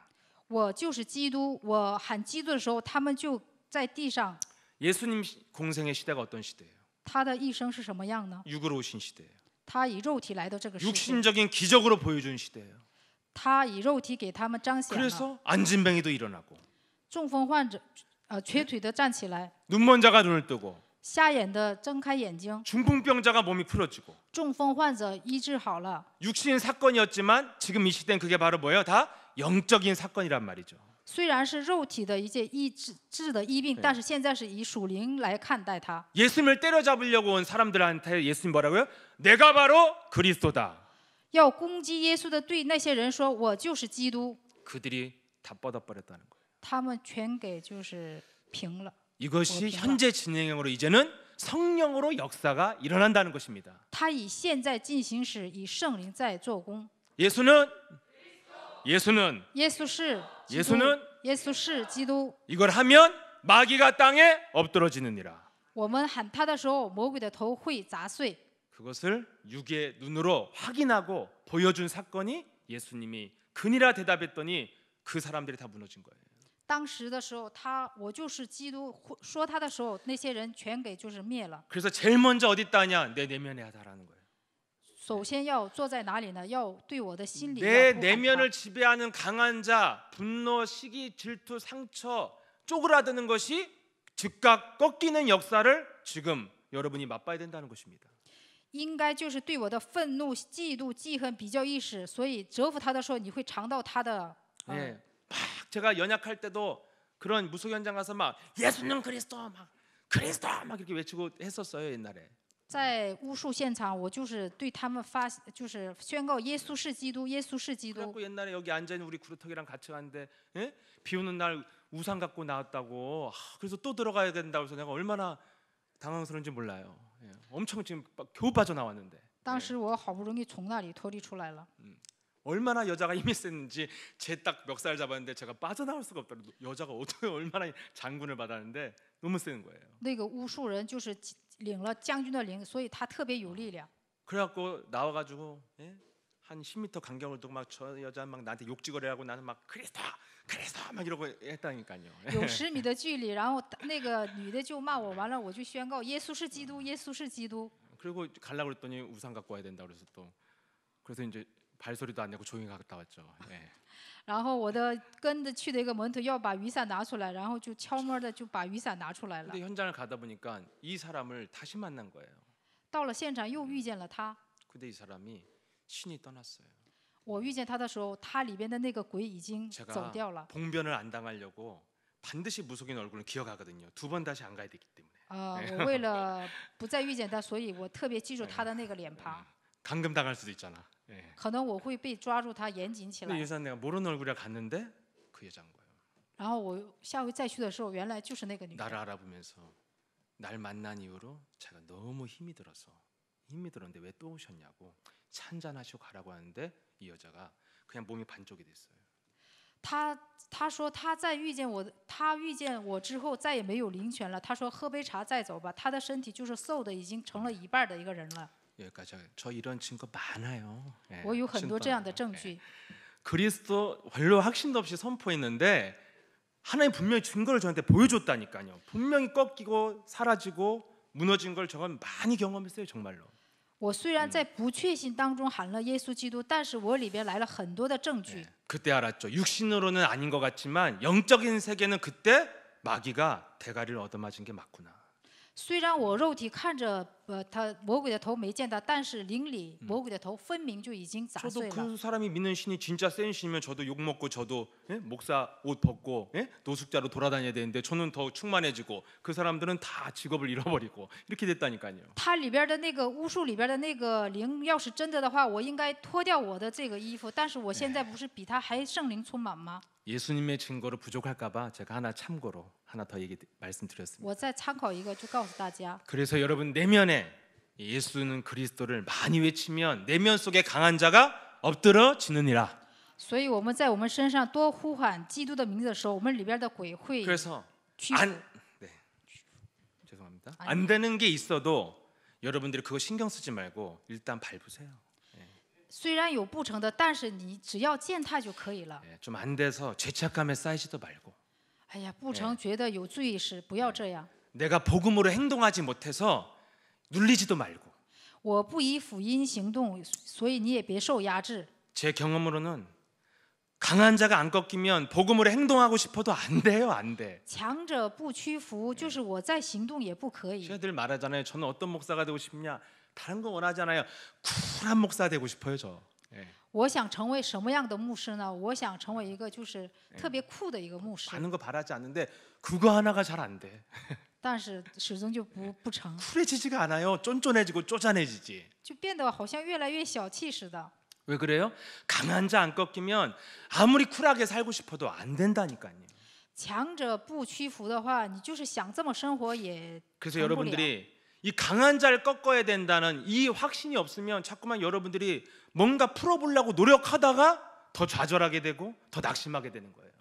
S2: 我就是基督。我喊基督的时候，他们就在地上。
S1: 예수님 공생의 시대가 어떤 시대예요?
S2: 他的一生是什么样呢？
S1: 육으로 오신 시대예요.
S2: 他以肉体来到这个世界，
S1: 육신적인 기적으로 보여준 시대예요.
S2: 他以肉体给他们彰显了。
S1: 그래서 안진뱅이도 일어나고
S2: 中风患者，瘸腿的站起来，
S1: 눈먼 자가 눈을 뜨고
S2: 瞎眼的睁开眼睛，
S1: 중풍병자가 몸이 풀어지고
S2: 中风患者医治好了。
S1: 육신 사건이었지만 지금 이 시대는 그게 바로 뭐예요? 다 영적인 사건이란 말이죠.
S2: 虽然是肉体的一些治的医病，但是现在是以属灵来看待它。
S1: 예수님을 때려잡으려고 온 사람들한테 예수님 뭐라고요? 내가 바로 그리스도다.
S2: 要攻击耶稣的对那些人说：“我就是基督。
S1: 그들이 다 뻗어버렸다는 거예요. ”
S2: 他们全给就是平了。
S1: 이것이 현재 진행형으로 이제는 성령으로 역사가 일어난다는 것입니다.
S2: 他以现在进行时，以圣灵在做工。
S1: 예수는
S2: 耶稣是基督
S1: 예수는
S2: 耶稣是基督。
S1: 이걸 하면 마귀가 땅에 엎드러지느니라.
S2: 我们喊他的时候，魔鬼的头会砸碎。
S1: 그것을 육의 눈으로 확인하고 보여준 사건이 예수님이 그니라 대답했더니 그 사람들이 다 무너진 거예요.
S2: 当时的时候，我就是基督说他的时候，那些人全给就是灭了。
S1: 그래서 제일 먼저 어디 있다냐? 내 내면에 하다라는 거예요.
S2: 首先要坐在哪里呢？要对我的心里要
S1: 내
S2: 不
S1: 내면을
S2: 害怕。
S1: 지배하는 강한 자, 분노, 시기, 질투, 상처, 쪼그라드는 것이 즉각 꺾이는 역사를 지금 여러분이 맛봐야 된다는 것입니다.
S2: 应该就是对我的愤怒、嫉妒、记恨比较意识，所以折服他的时候，你会尝到他的。
S1: 네, 막 제가 연약할 때도 그런 무속 현장 가서 막 예수님 그리스도 막 그리스도 막 이렇게 외치고 했었어요 옛날에.
S2: 在巫术现场，我就是对他们就是宣告耶稣是基督，耶稣是基督。
S1: 그래갖고 옛날에 여기 앉아 있는 우리 구루턱이랑 같이 갔는데 예? 비 오는 날 우산 갖고 나왔다고. 그래서 또 들어가야 된다고 해서 내가 얼마나 당황스러운지 몰라요. 예, 엄청 지금 겨우 빠져 나왔는데.
S2: 当时我好不容易从那里脱离出来了。
S1: 얼마나 여자가 힘이 셌는지 제 딱 멱살 잡았는데 제가 빠져나올 수가 없더라고요. 여자가 어떻게 얼마나 장군을 받았는데 너무 세는 거예요.
S2: 那个巫术人就是领了将军的领，所以他特别有力量。
S1: 그래갖고 나와가지고 예? 한 10m 간격을 두고 막 저 여자 막 나한테 욕지거리하고 나는 막 그리스도 막 이러고 했다니까요.
S2: 有10米的距离，然后那个女的就骂我，完了我就宣告耶稣是基督，耶稣是基督。
S1: 그리고 가려고 그랬더니 우산 갖고 와야 된다 그래서 또 그래서 이제 발소리도 안 내고 조용히 갔다 왔죠. 예.
S2: 然后我的跟着去的一个门徒要把雨伞拿出来，然后就悄摸的就把雨伞拿出来了
S1: 근데 。 현장을 가다 보니까 이 사람을 다시 만난 거예요.
S2: 到了现场又遇见了他，
S1: 근데 이 사람이 신이 떠났어요.
S2: 我遇见他的时候，他里边的那个鬼已经走
S1: 제가
S2: 掉了。
S1: 봉변을 안 당하려고 반드시 무속인 얼굴을 기억하거든요. 2번 다시 안 가야 되기 때문에.
S2: 我为了不再遇见他，所以我特别记住他的那个脸庞。
S1: 감금 당할 수도 있잖아. 예.
S2: 可能我会被抓住他，严谨起
S1: 근데
S2: 来。
S1: 이 사람 내가 모르는 얼굴이라 갔는데 그 여자인 거예요.
S2: 然后我下回再去的时候，原来就是那个女
S1: 나를
S2: 的。
S1: 알아보면서 날 만난 이후로 제가 너무 힘이 들었는데 왜 또 오셨냐고 차 한잔 하시고 가라고 하는데 이 여자가 그냥 몸이 반쪽이 됐어요.
S2: 他说他在遇见我，他遇见我之后再也没有灵权了。他说喝杯茶再走吧。他的身体就是瘦的已经成了一半的一个人了。
S1: 여기까지 저 이런 증거 많아요. 예,
S2: 我有很多这样的
S1: 신방.
S2: 证
S1: 예.
S2: 据。
S1: 그리스도 별로 확신도 없이 선포했는데 하나님 분명히 증거를 저한테 보여줬다니까요. 분명히 꺾이고 사라지고 무너진 걸 저건 많이 경험했어요, 정말로.
S2: 我虽然在不确信当中喊了耶稣基督，但是我里边来了很多的证据。
S1: 그때 알았죠. 육신으로는 아닌 것 같지만 영적인 세계는 그때 마귀가 대가리를 얻어맞은 게 맞구나.
S2: 虽然我肉体看着他魔鬼的头没见到，但是灵里魔鬼的头分明就已经砸
S1: 저도
S2: 碎了。
S1: 그 사람이 믿는 신이 진짜 센 신이면 저도 욕 먹고 저도 목사 옷 벗고 노숙자로 돌아다녀야 되는데 저는 더 충만해지고 그 사람들은 다 직업을 잃어버리고 이렇게 됐다니까요.
S2: 他里边的那个巫术里边的那个灵，要是真的的话，我应该脱掉我的这个衣服。但是我现在不是比他还圣灵充满吗？
S1: 예수님의 증거로 부족할까봐 제가 하나 참고로 하나 더 말씀드렸습니다.
S2: 我再参考一个，就告诉大家。
S1: 그래서 여러분 내면에 예수는 그리스도를 많이 외치면 내면 속에 강한 자가 엎드러지느니라.
S2: 所以我们在我们身上多呼喊基督的名字的时候，我们里边的鬼会
S1: 그래서
S2: 屈服。
S1: 죄송합니다. 안 되는 게 있어도 여러분들이 그거 신경 쓰지 말고 일단 밟으세요.
S2: 虽然有不成的，但是你只要践踏就可以了。
S1: 좀 안 돼서 죄책감에 쌓이지도 말고
S2: 哎呀，不成觉得有罪意识，不要这样。
S1: 내가 복음으로 행동하지 못해서 눌리지도 말고
S2: 我不以福音行动，所以你也别受压制。
S1: 제 경험으로는 강한 자가 안 꺾이면 복음으로 행동하고 싶어도 안 돼요. 안 돼.
S2: 强者不屈服，就是我再行动也不可以。
S1: 제가 늘 말하잖아요. 저는 어떤 목사가 되고 싶냐. 다른 거 원하잖아요. 쿨한 목사 되고 싶어요. 저.
S2: 我想成为什么样的牧师呢？我想成为一个就是特别酷的一个牧师，
S1: 많은 거 바라지 않는데 그거 하나가 잘 안 돼.
S2: 但是始终就不成，
S1: 쿨해지지가 않아요. 쫀쫀해지고 쪼잔해지지.
S2: 就变得好像越来越小气似的。
S1: 왜 그래요? 강한 자 안 꺾이면 아무리 쿨하게 살고 싶어도 안 된다니까요.
S2: 强者不屈服的话，你就是想这么生活也
S1: 그래서
S2: 成不了。
S1: 여러분들이 이 강한 자를 꺾어야 된다는 이 확신이 없으면 자꾸만 여러분들이 뭔가 풀어보려고 노력하다가 더 좌절하게 되고 더 낙심하게 되는 거예요.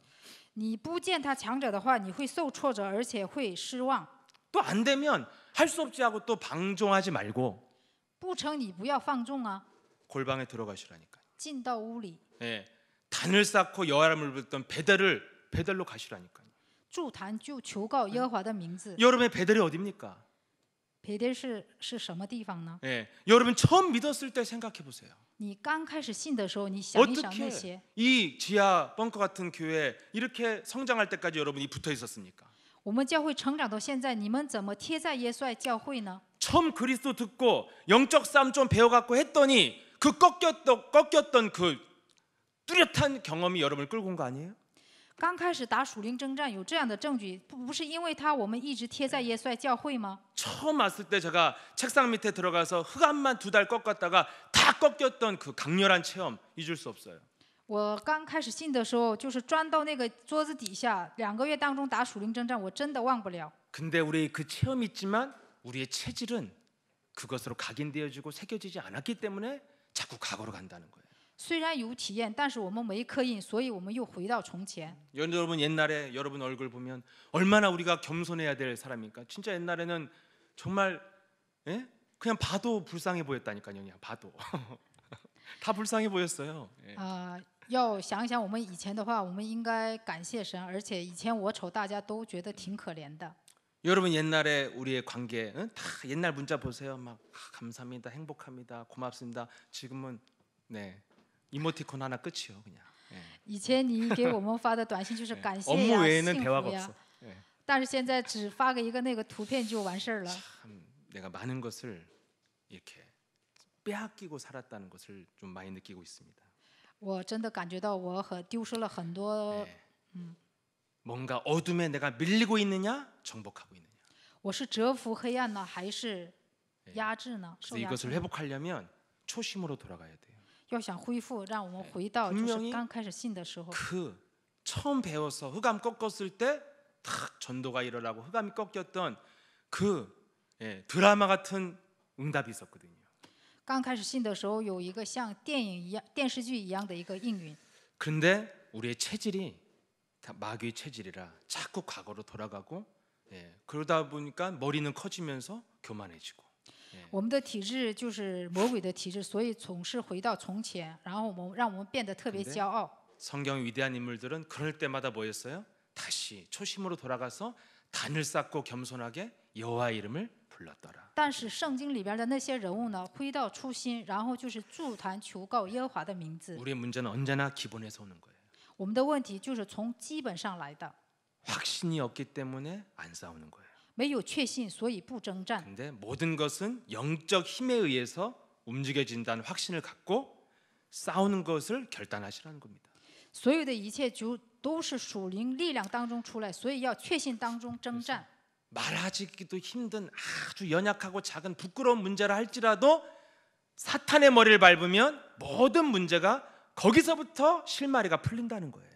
S2: 你不践踏强者的话，你会受挫折，而且会失望。
S1: 또 안 되면 할 수 없지 하고 또 방종하지 말고
S2: 不成，你不要放纵啊，
S1: 골방에 들어가시라니까요.
S2: 进到屋里
S1: 예, 단을 쌓고 여호와를 부르던 베델로 가시라니까요.
S2: 筑坛，就求告耶和华的名字。
S1: 여러분의 베델이 어디입니까?
S2: 别的是什么地方呢？
S1: 예, 여러분 처음 믿었을 때 생각해 보세요.
S2: 你刚开始信的时候，你想一想那些。
S1: 어떻게 이 지하 벙커 같은 교회 이렇게 성장할 때까지 여러분이 붙어 있었습니까?
S2: 我们教会成长到现在，你们怎么贴在耶稣爱教会呢？
S1: 처음 그리스도 듣고 영적 싸움 좀 배워갖고 했더니 그 꺾였던 그 뚜렷한 경험이 여러분을 끌고 온 거 아니에요?
S2: 刚开始打属灵征战有这样的证据，不是因为他我们一直贴在耶稣爱教会吗？
S1: 처음 왔을 때 제가 책상 밑에 들어가서 흑암만 2달 꺾었다가 다 꺾였던 그 강렬한 체험 잊을 수 없어요.
S2: 我刚开始信的时候，就是钻到那个桌子底下，2个月当中打属灵征战，我真的忘不了。
S1: 근데 우리 그 체험이 있지만 우리의 체질은 그것으로 각인되어지고 새겨지지 않았기 때문에 자꾸 과거로 간다는 거예요.
S2: 虽然有体验，但是我们没刻印，所以我们又回到从前。
S1: 여러분 옛날에 여러분 얼굴 보면 얼마나 우리가 겸손해야 될 사람입니까? 진짜 옛날에는 정말 그냥 봐도 불쌍해 보였다니까요. 그냥 봐도 다 불쌍해 보였어요.
S2: 要想一想我们以前的话，我们应该感谢神，而且以前我丑，大家都觉得挺可怜的。
S1: 여러분 옛날에 우리의 관계 다 옛날 문자 보세요. 막 감사합니다, 행복합니다, 고맙습니다. 지금은 이모티콘 하나 끝이요, 그냥.
S2: 以前你给我们发的短信就是感谢
S1: 업무
S2: 呀、
S1: 외에는
S2: 幸
S1: 대화가
S2: 福呀
S1: 없어. ，
S2: 但是现在只发个一个那个图片就完事儿了。
S1: 참 내가 많은 것을 이렇게 빼앗기고 살았다는 것을 좀 많이 느끼고 있습니다.
S2: 我真的感觉到我丢失了很多，
S1: 뭔가 어둠에 내가 밀리고 있느냐, 정복하고 있느냐.
S2: 我是折服黑暗呢，还是压制呢？
S1: 그래서
S2: 受压
S1: 이것을
S2: 制。
S1: 회복하려면 초심으로 돌아가야 돼요.
S2: 要想恢复，让我们回到就
S1: 분명히
S2: 是刚开始信的时候。
S1: 그 처음 배워서 흑암 꺾었을 때 탁 전도가 일어나고 흑암이 꺾였던 그 드라마 같은 응답이 있었거든요.
S2: 刚开始信的时候，有一个像电影一样、电视剧一样的一个应允。
S1: 그런데 우리의 체질이 다 마귀의 체질이라 자꾸 과거로 돌아가고 그러다 보니까 머리는 커지면서 교만해지고
S2: 我们的体质就是魔鬼的体质，所以总是回到从前，然后让我们变得特别骄傲。
S1: 성경 위대한 인물들은 그럴 때마다 뭐였어요? 다시 초심으로 돌아가서 단을 쌓고 겸손하게 여호와의 이름을 불렀더라.
S2: 但是圣经里边的那些人物呢，回到初心，然后就是祝坛求告耶和华的名字。
S1: 우리의 문제는 언제나 기본에서 오는 거예요.
S2: 我们的问题就是从基本上来的，
S1: 확신이 없기 때문에 안 싸우는 거예요.
S2: 没有确信，所以不征战。
S1: 근데 모든 것은 영적 힘에 의해서 움직여진다는 확신을 갖고 싸우는 것을 결단하시라는 겁니다.
S2: 所有的一切就都是属灵力量当中出来，所以要确信当中征战。
S1: 말하기도 힘든 아주 연약하고 작은 부끄러운 문제라 할지라도 사탄의 머리를 밟으면 모든 문제가 거기서부터 실마리가 풀린다는 거예요.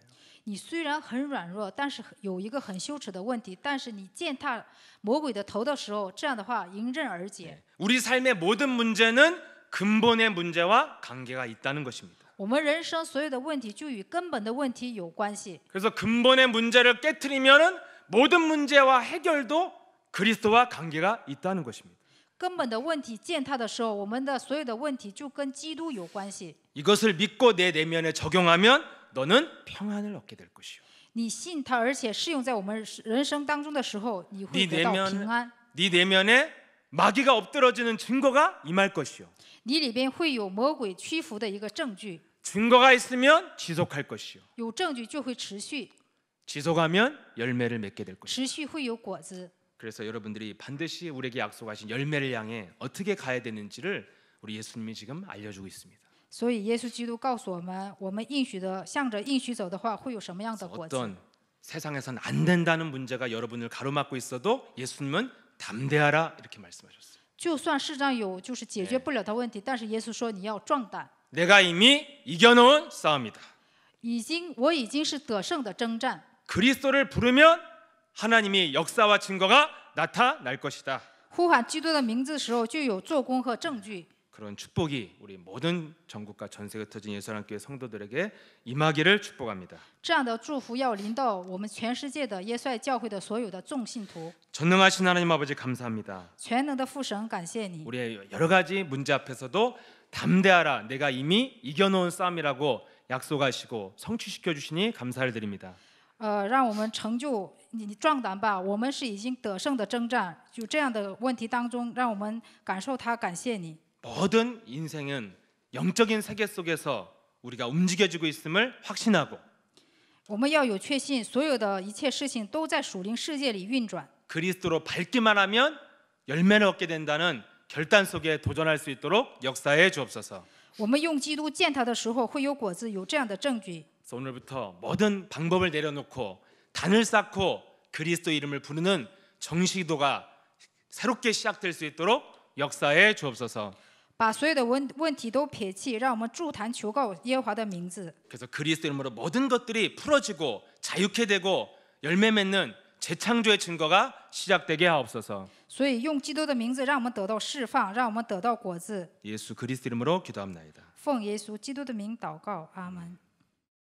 S2: 你虽然很软弱，但是有一个很羞耻的问题，但是你践踏魔鬼的头的时候，这样的话迎刃而解。
S1: 우리 삶의 모든 문제는 근본의 문제와 관계가 있다는 것입니다.
S2: 我们人生所有的问题就与根本的问题有关系。
S1: 그래서 근본의 문제를 깨트리면은 모든 문제와 해결도 그리스도와 관계가 있다는 것입니다.
S2: 根本的问题践踏的时候，我们的所有的问题就跟基督有关系。
S1: 이것을 믿고 내 내면에 적용하면 너는 평안을 얻게 될 것이요.
S2: 你信他，而且适用在我们人生当中的时候，你会
S1: 네
S2: 得到平安。
S1: 네 내면에 마귀가 엎드러지는 증거가 임할 것이요.
S2: 你里边会有魔鬼屈服的一个证据，
S1: 증거가 있으면 지속할 것이요.
S2: 有证据就会持续，
S1: 지속하면 열매를 맺게 될 것이요.
S2: 持续会有果子。
S1: 그래서 여러분들이 반드시 우리에게 약속하신 열매를 향해 어떻게 가야 되는지를 우리 예수님이 지금 알려주고 있습니다.
S2: 所以耶稣基督告诉我们，我们应许的向着应许走的话，会有什么样的果子？
S1: 어떤 세상에선 안 된다는 문제가 여러분을 가로막고 있어도 예수님은 담대하라 이렇게 말씀하셨어요.
S2: 就算世上有就是解决不了的问题，但是耶稣说你要壮胆，
S1: 내가 이미 이겨놓은 싸움이다.
S2: 我已经是得胜的征战。
S1: 그리스도를 부르면 하나님이 역사와 증거가 나타날 것이다.
S2: 呼喊基督的名字的时候，就有做工和证据。
S1: 그런 축복이 우리 모든 전국과 전세에 흩어진 예수하나님교회 성도들에게 임하기를 축복합니다.
S2: 这样的祝福要临到我们全世界的耶稣爱教会的所有的众信徒。
S1: 전능하신 하나님 아버지 감사합니다.
S2: 全能的父神，感谢你。
S1: 우리의 여러 가지 문제 앞에서도 담대하라 내가 이미 이겨놓은 싸움이라고 약속하시고 성취시켜 주시니 감사를 드립니다.
S2: 让我们成就你壮胆吧，我们是已经得胜的征战。就这样的问题当中，让我们感受他，感谢你。
S1: 모든 인생은 영적인 세계 속에서 우리가 움직여지고 있음을 확신하고
S2: 我们要有确信，所有的一切事情都在属灵世界里运转。
S1: 그리스도로 밟기만 하면 열매를 얻게 된다는 결단 속에 도전할 수 있도록 역사해 주옵소서.
S2: 我们用基督践踏的时候会有果子，有这样的证据。
S1: 그래서 오늘부터 모든 방법을 내려놓고 단을 쌓고 그리스도 이름을 부르는 정시기도가 새롭게 시작될 수 있도록 역사해 주옵소서.
S2: 把所有的问题都撇弃，让我们祝坛求告耶和华的名字。
S1: 그래서 그리스도 이름으로 모든 것들이 풀어지고 자유케 되고 열매 맺는 재창조의 증거가 시작되게 하옵소서.
S2: 所以用基督的名字，让我们得到释放，让我们得到果子。
S1: 예수 그리스도 이름으로 기도합나이다.
S2: 奉耶稣基督的名祷告，阿门。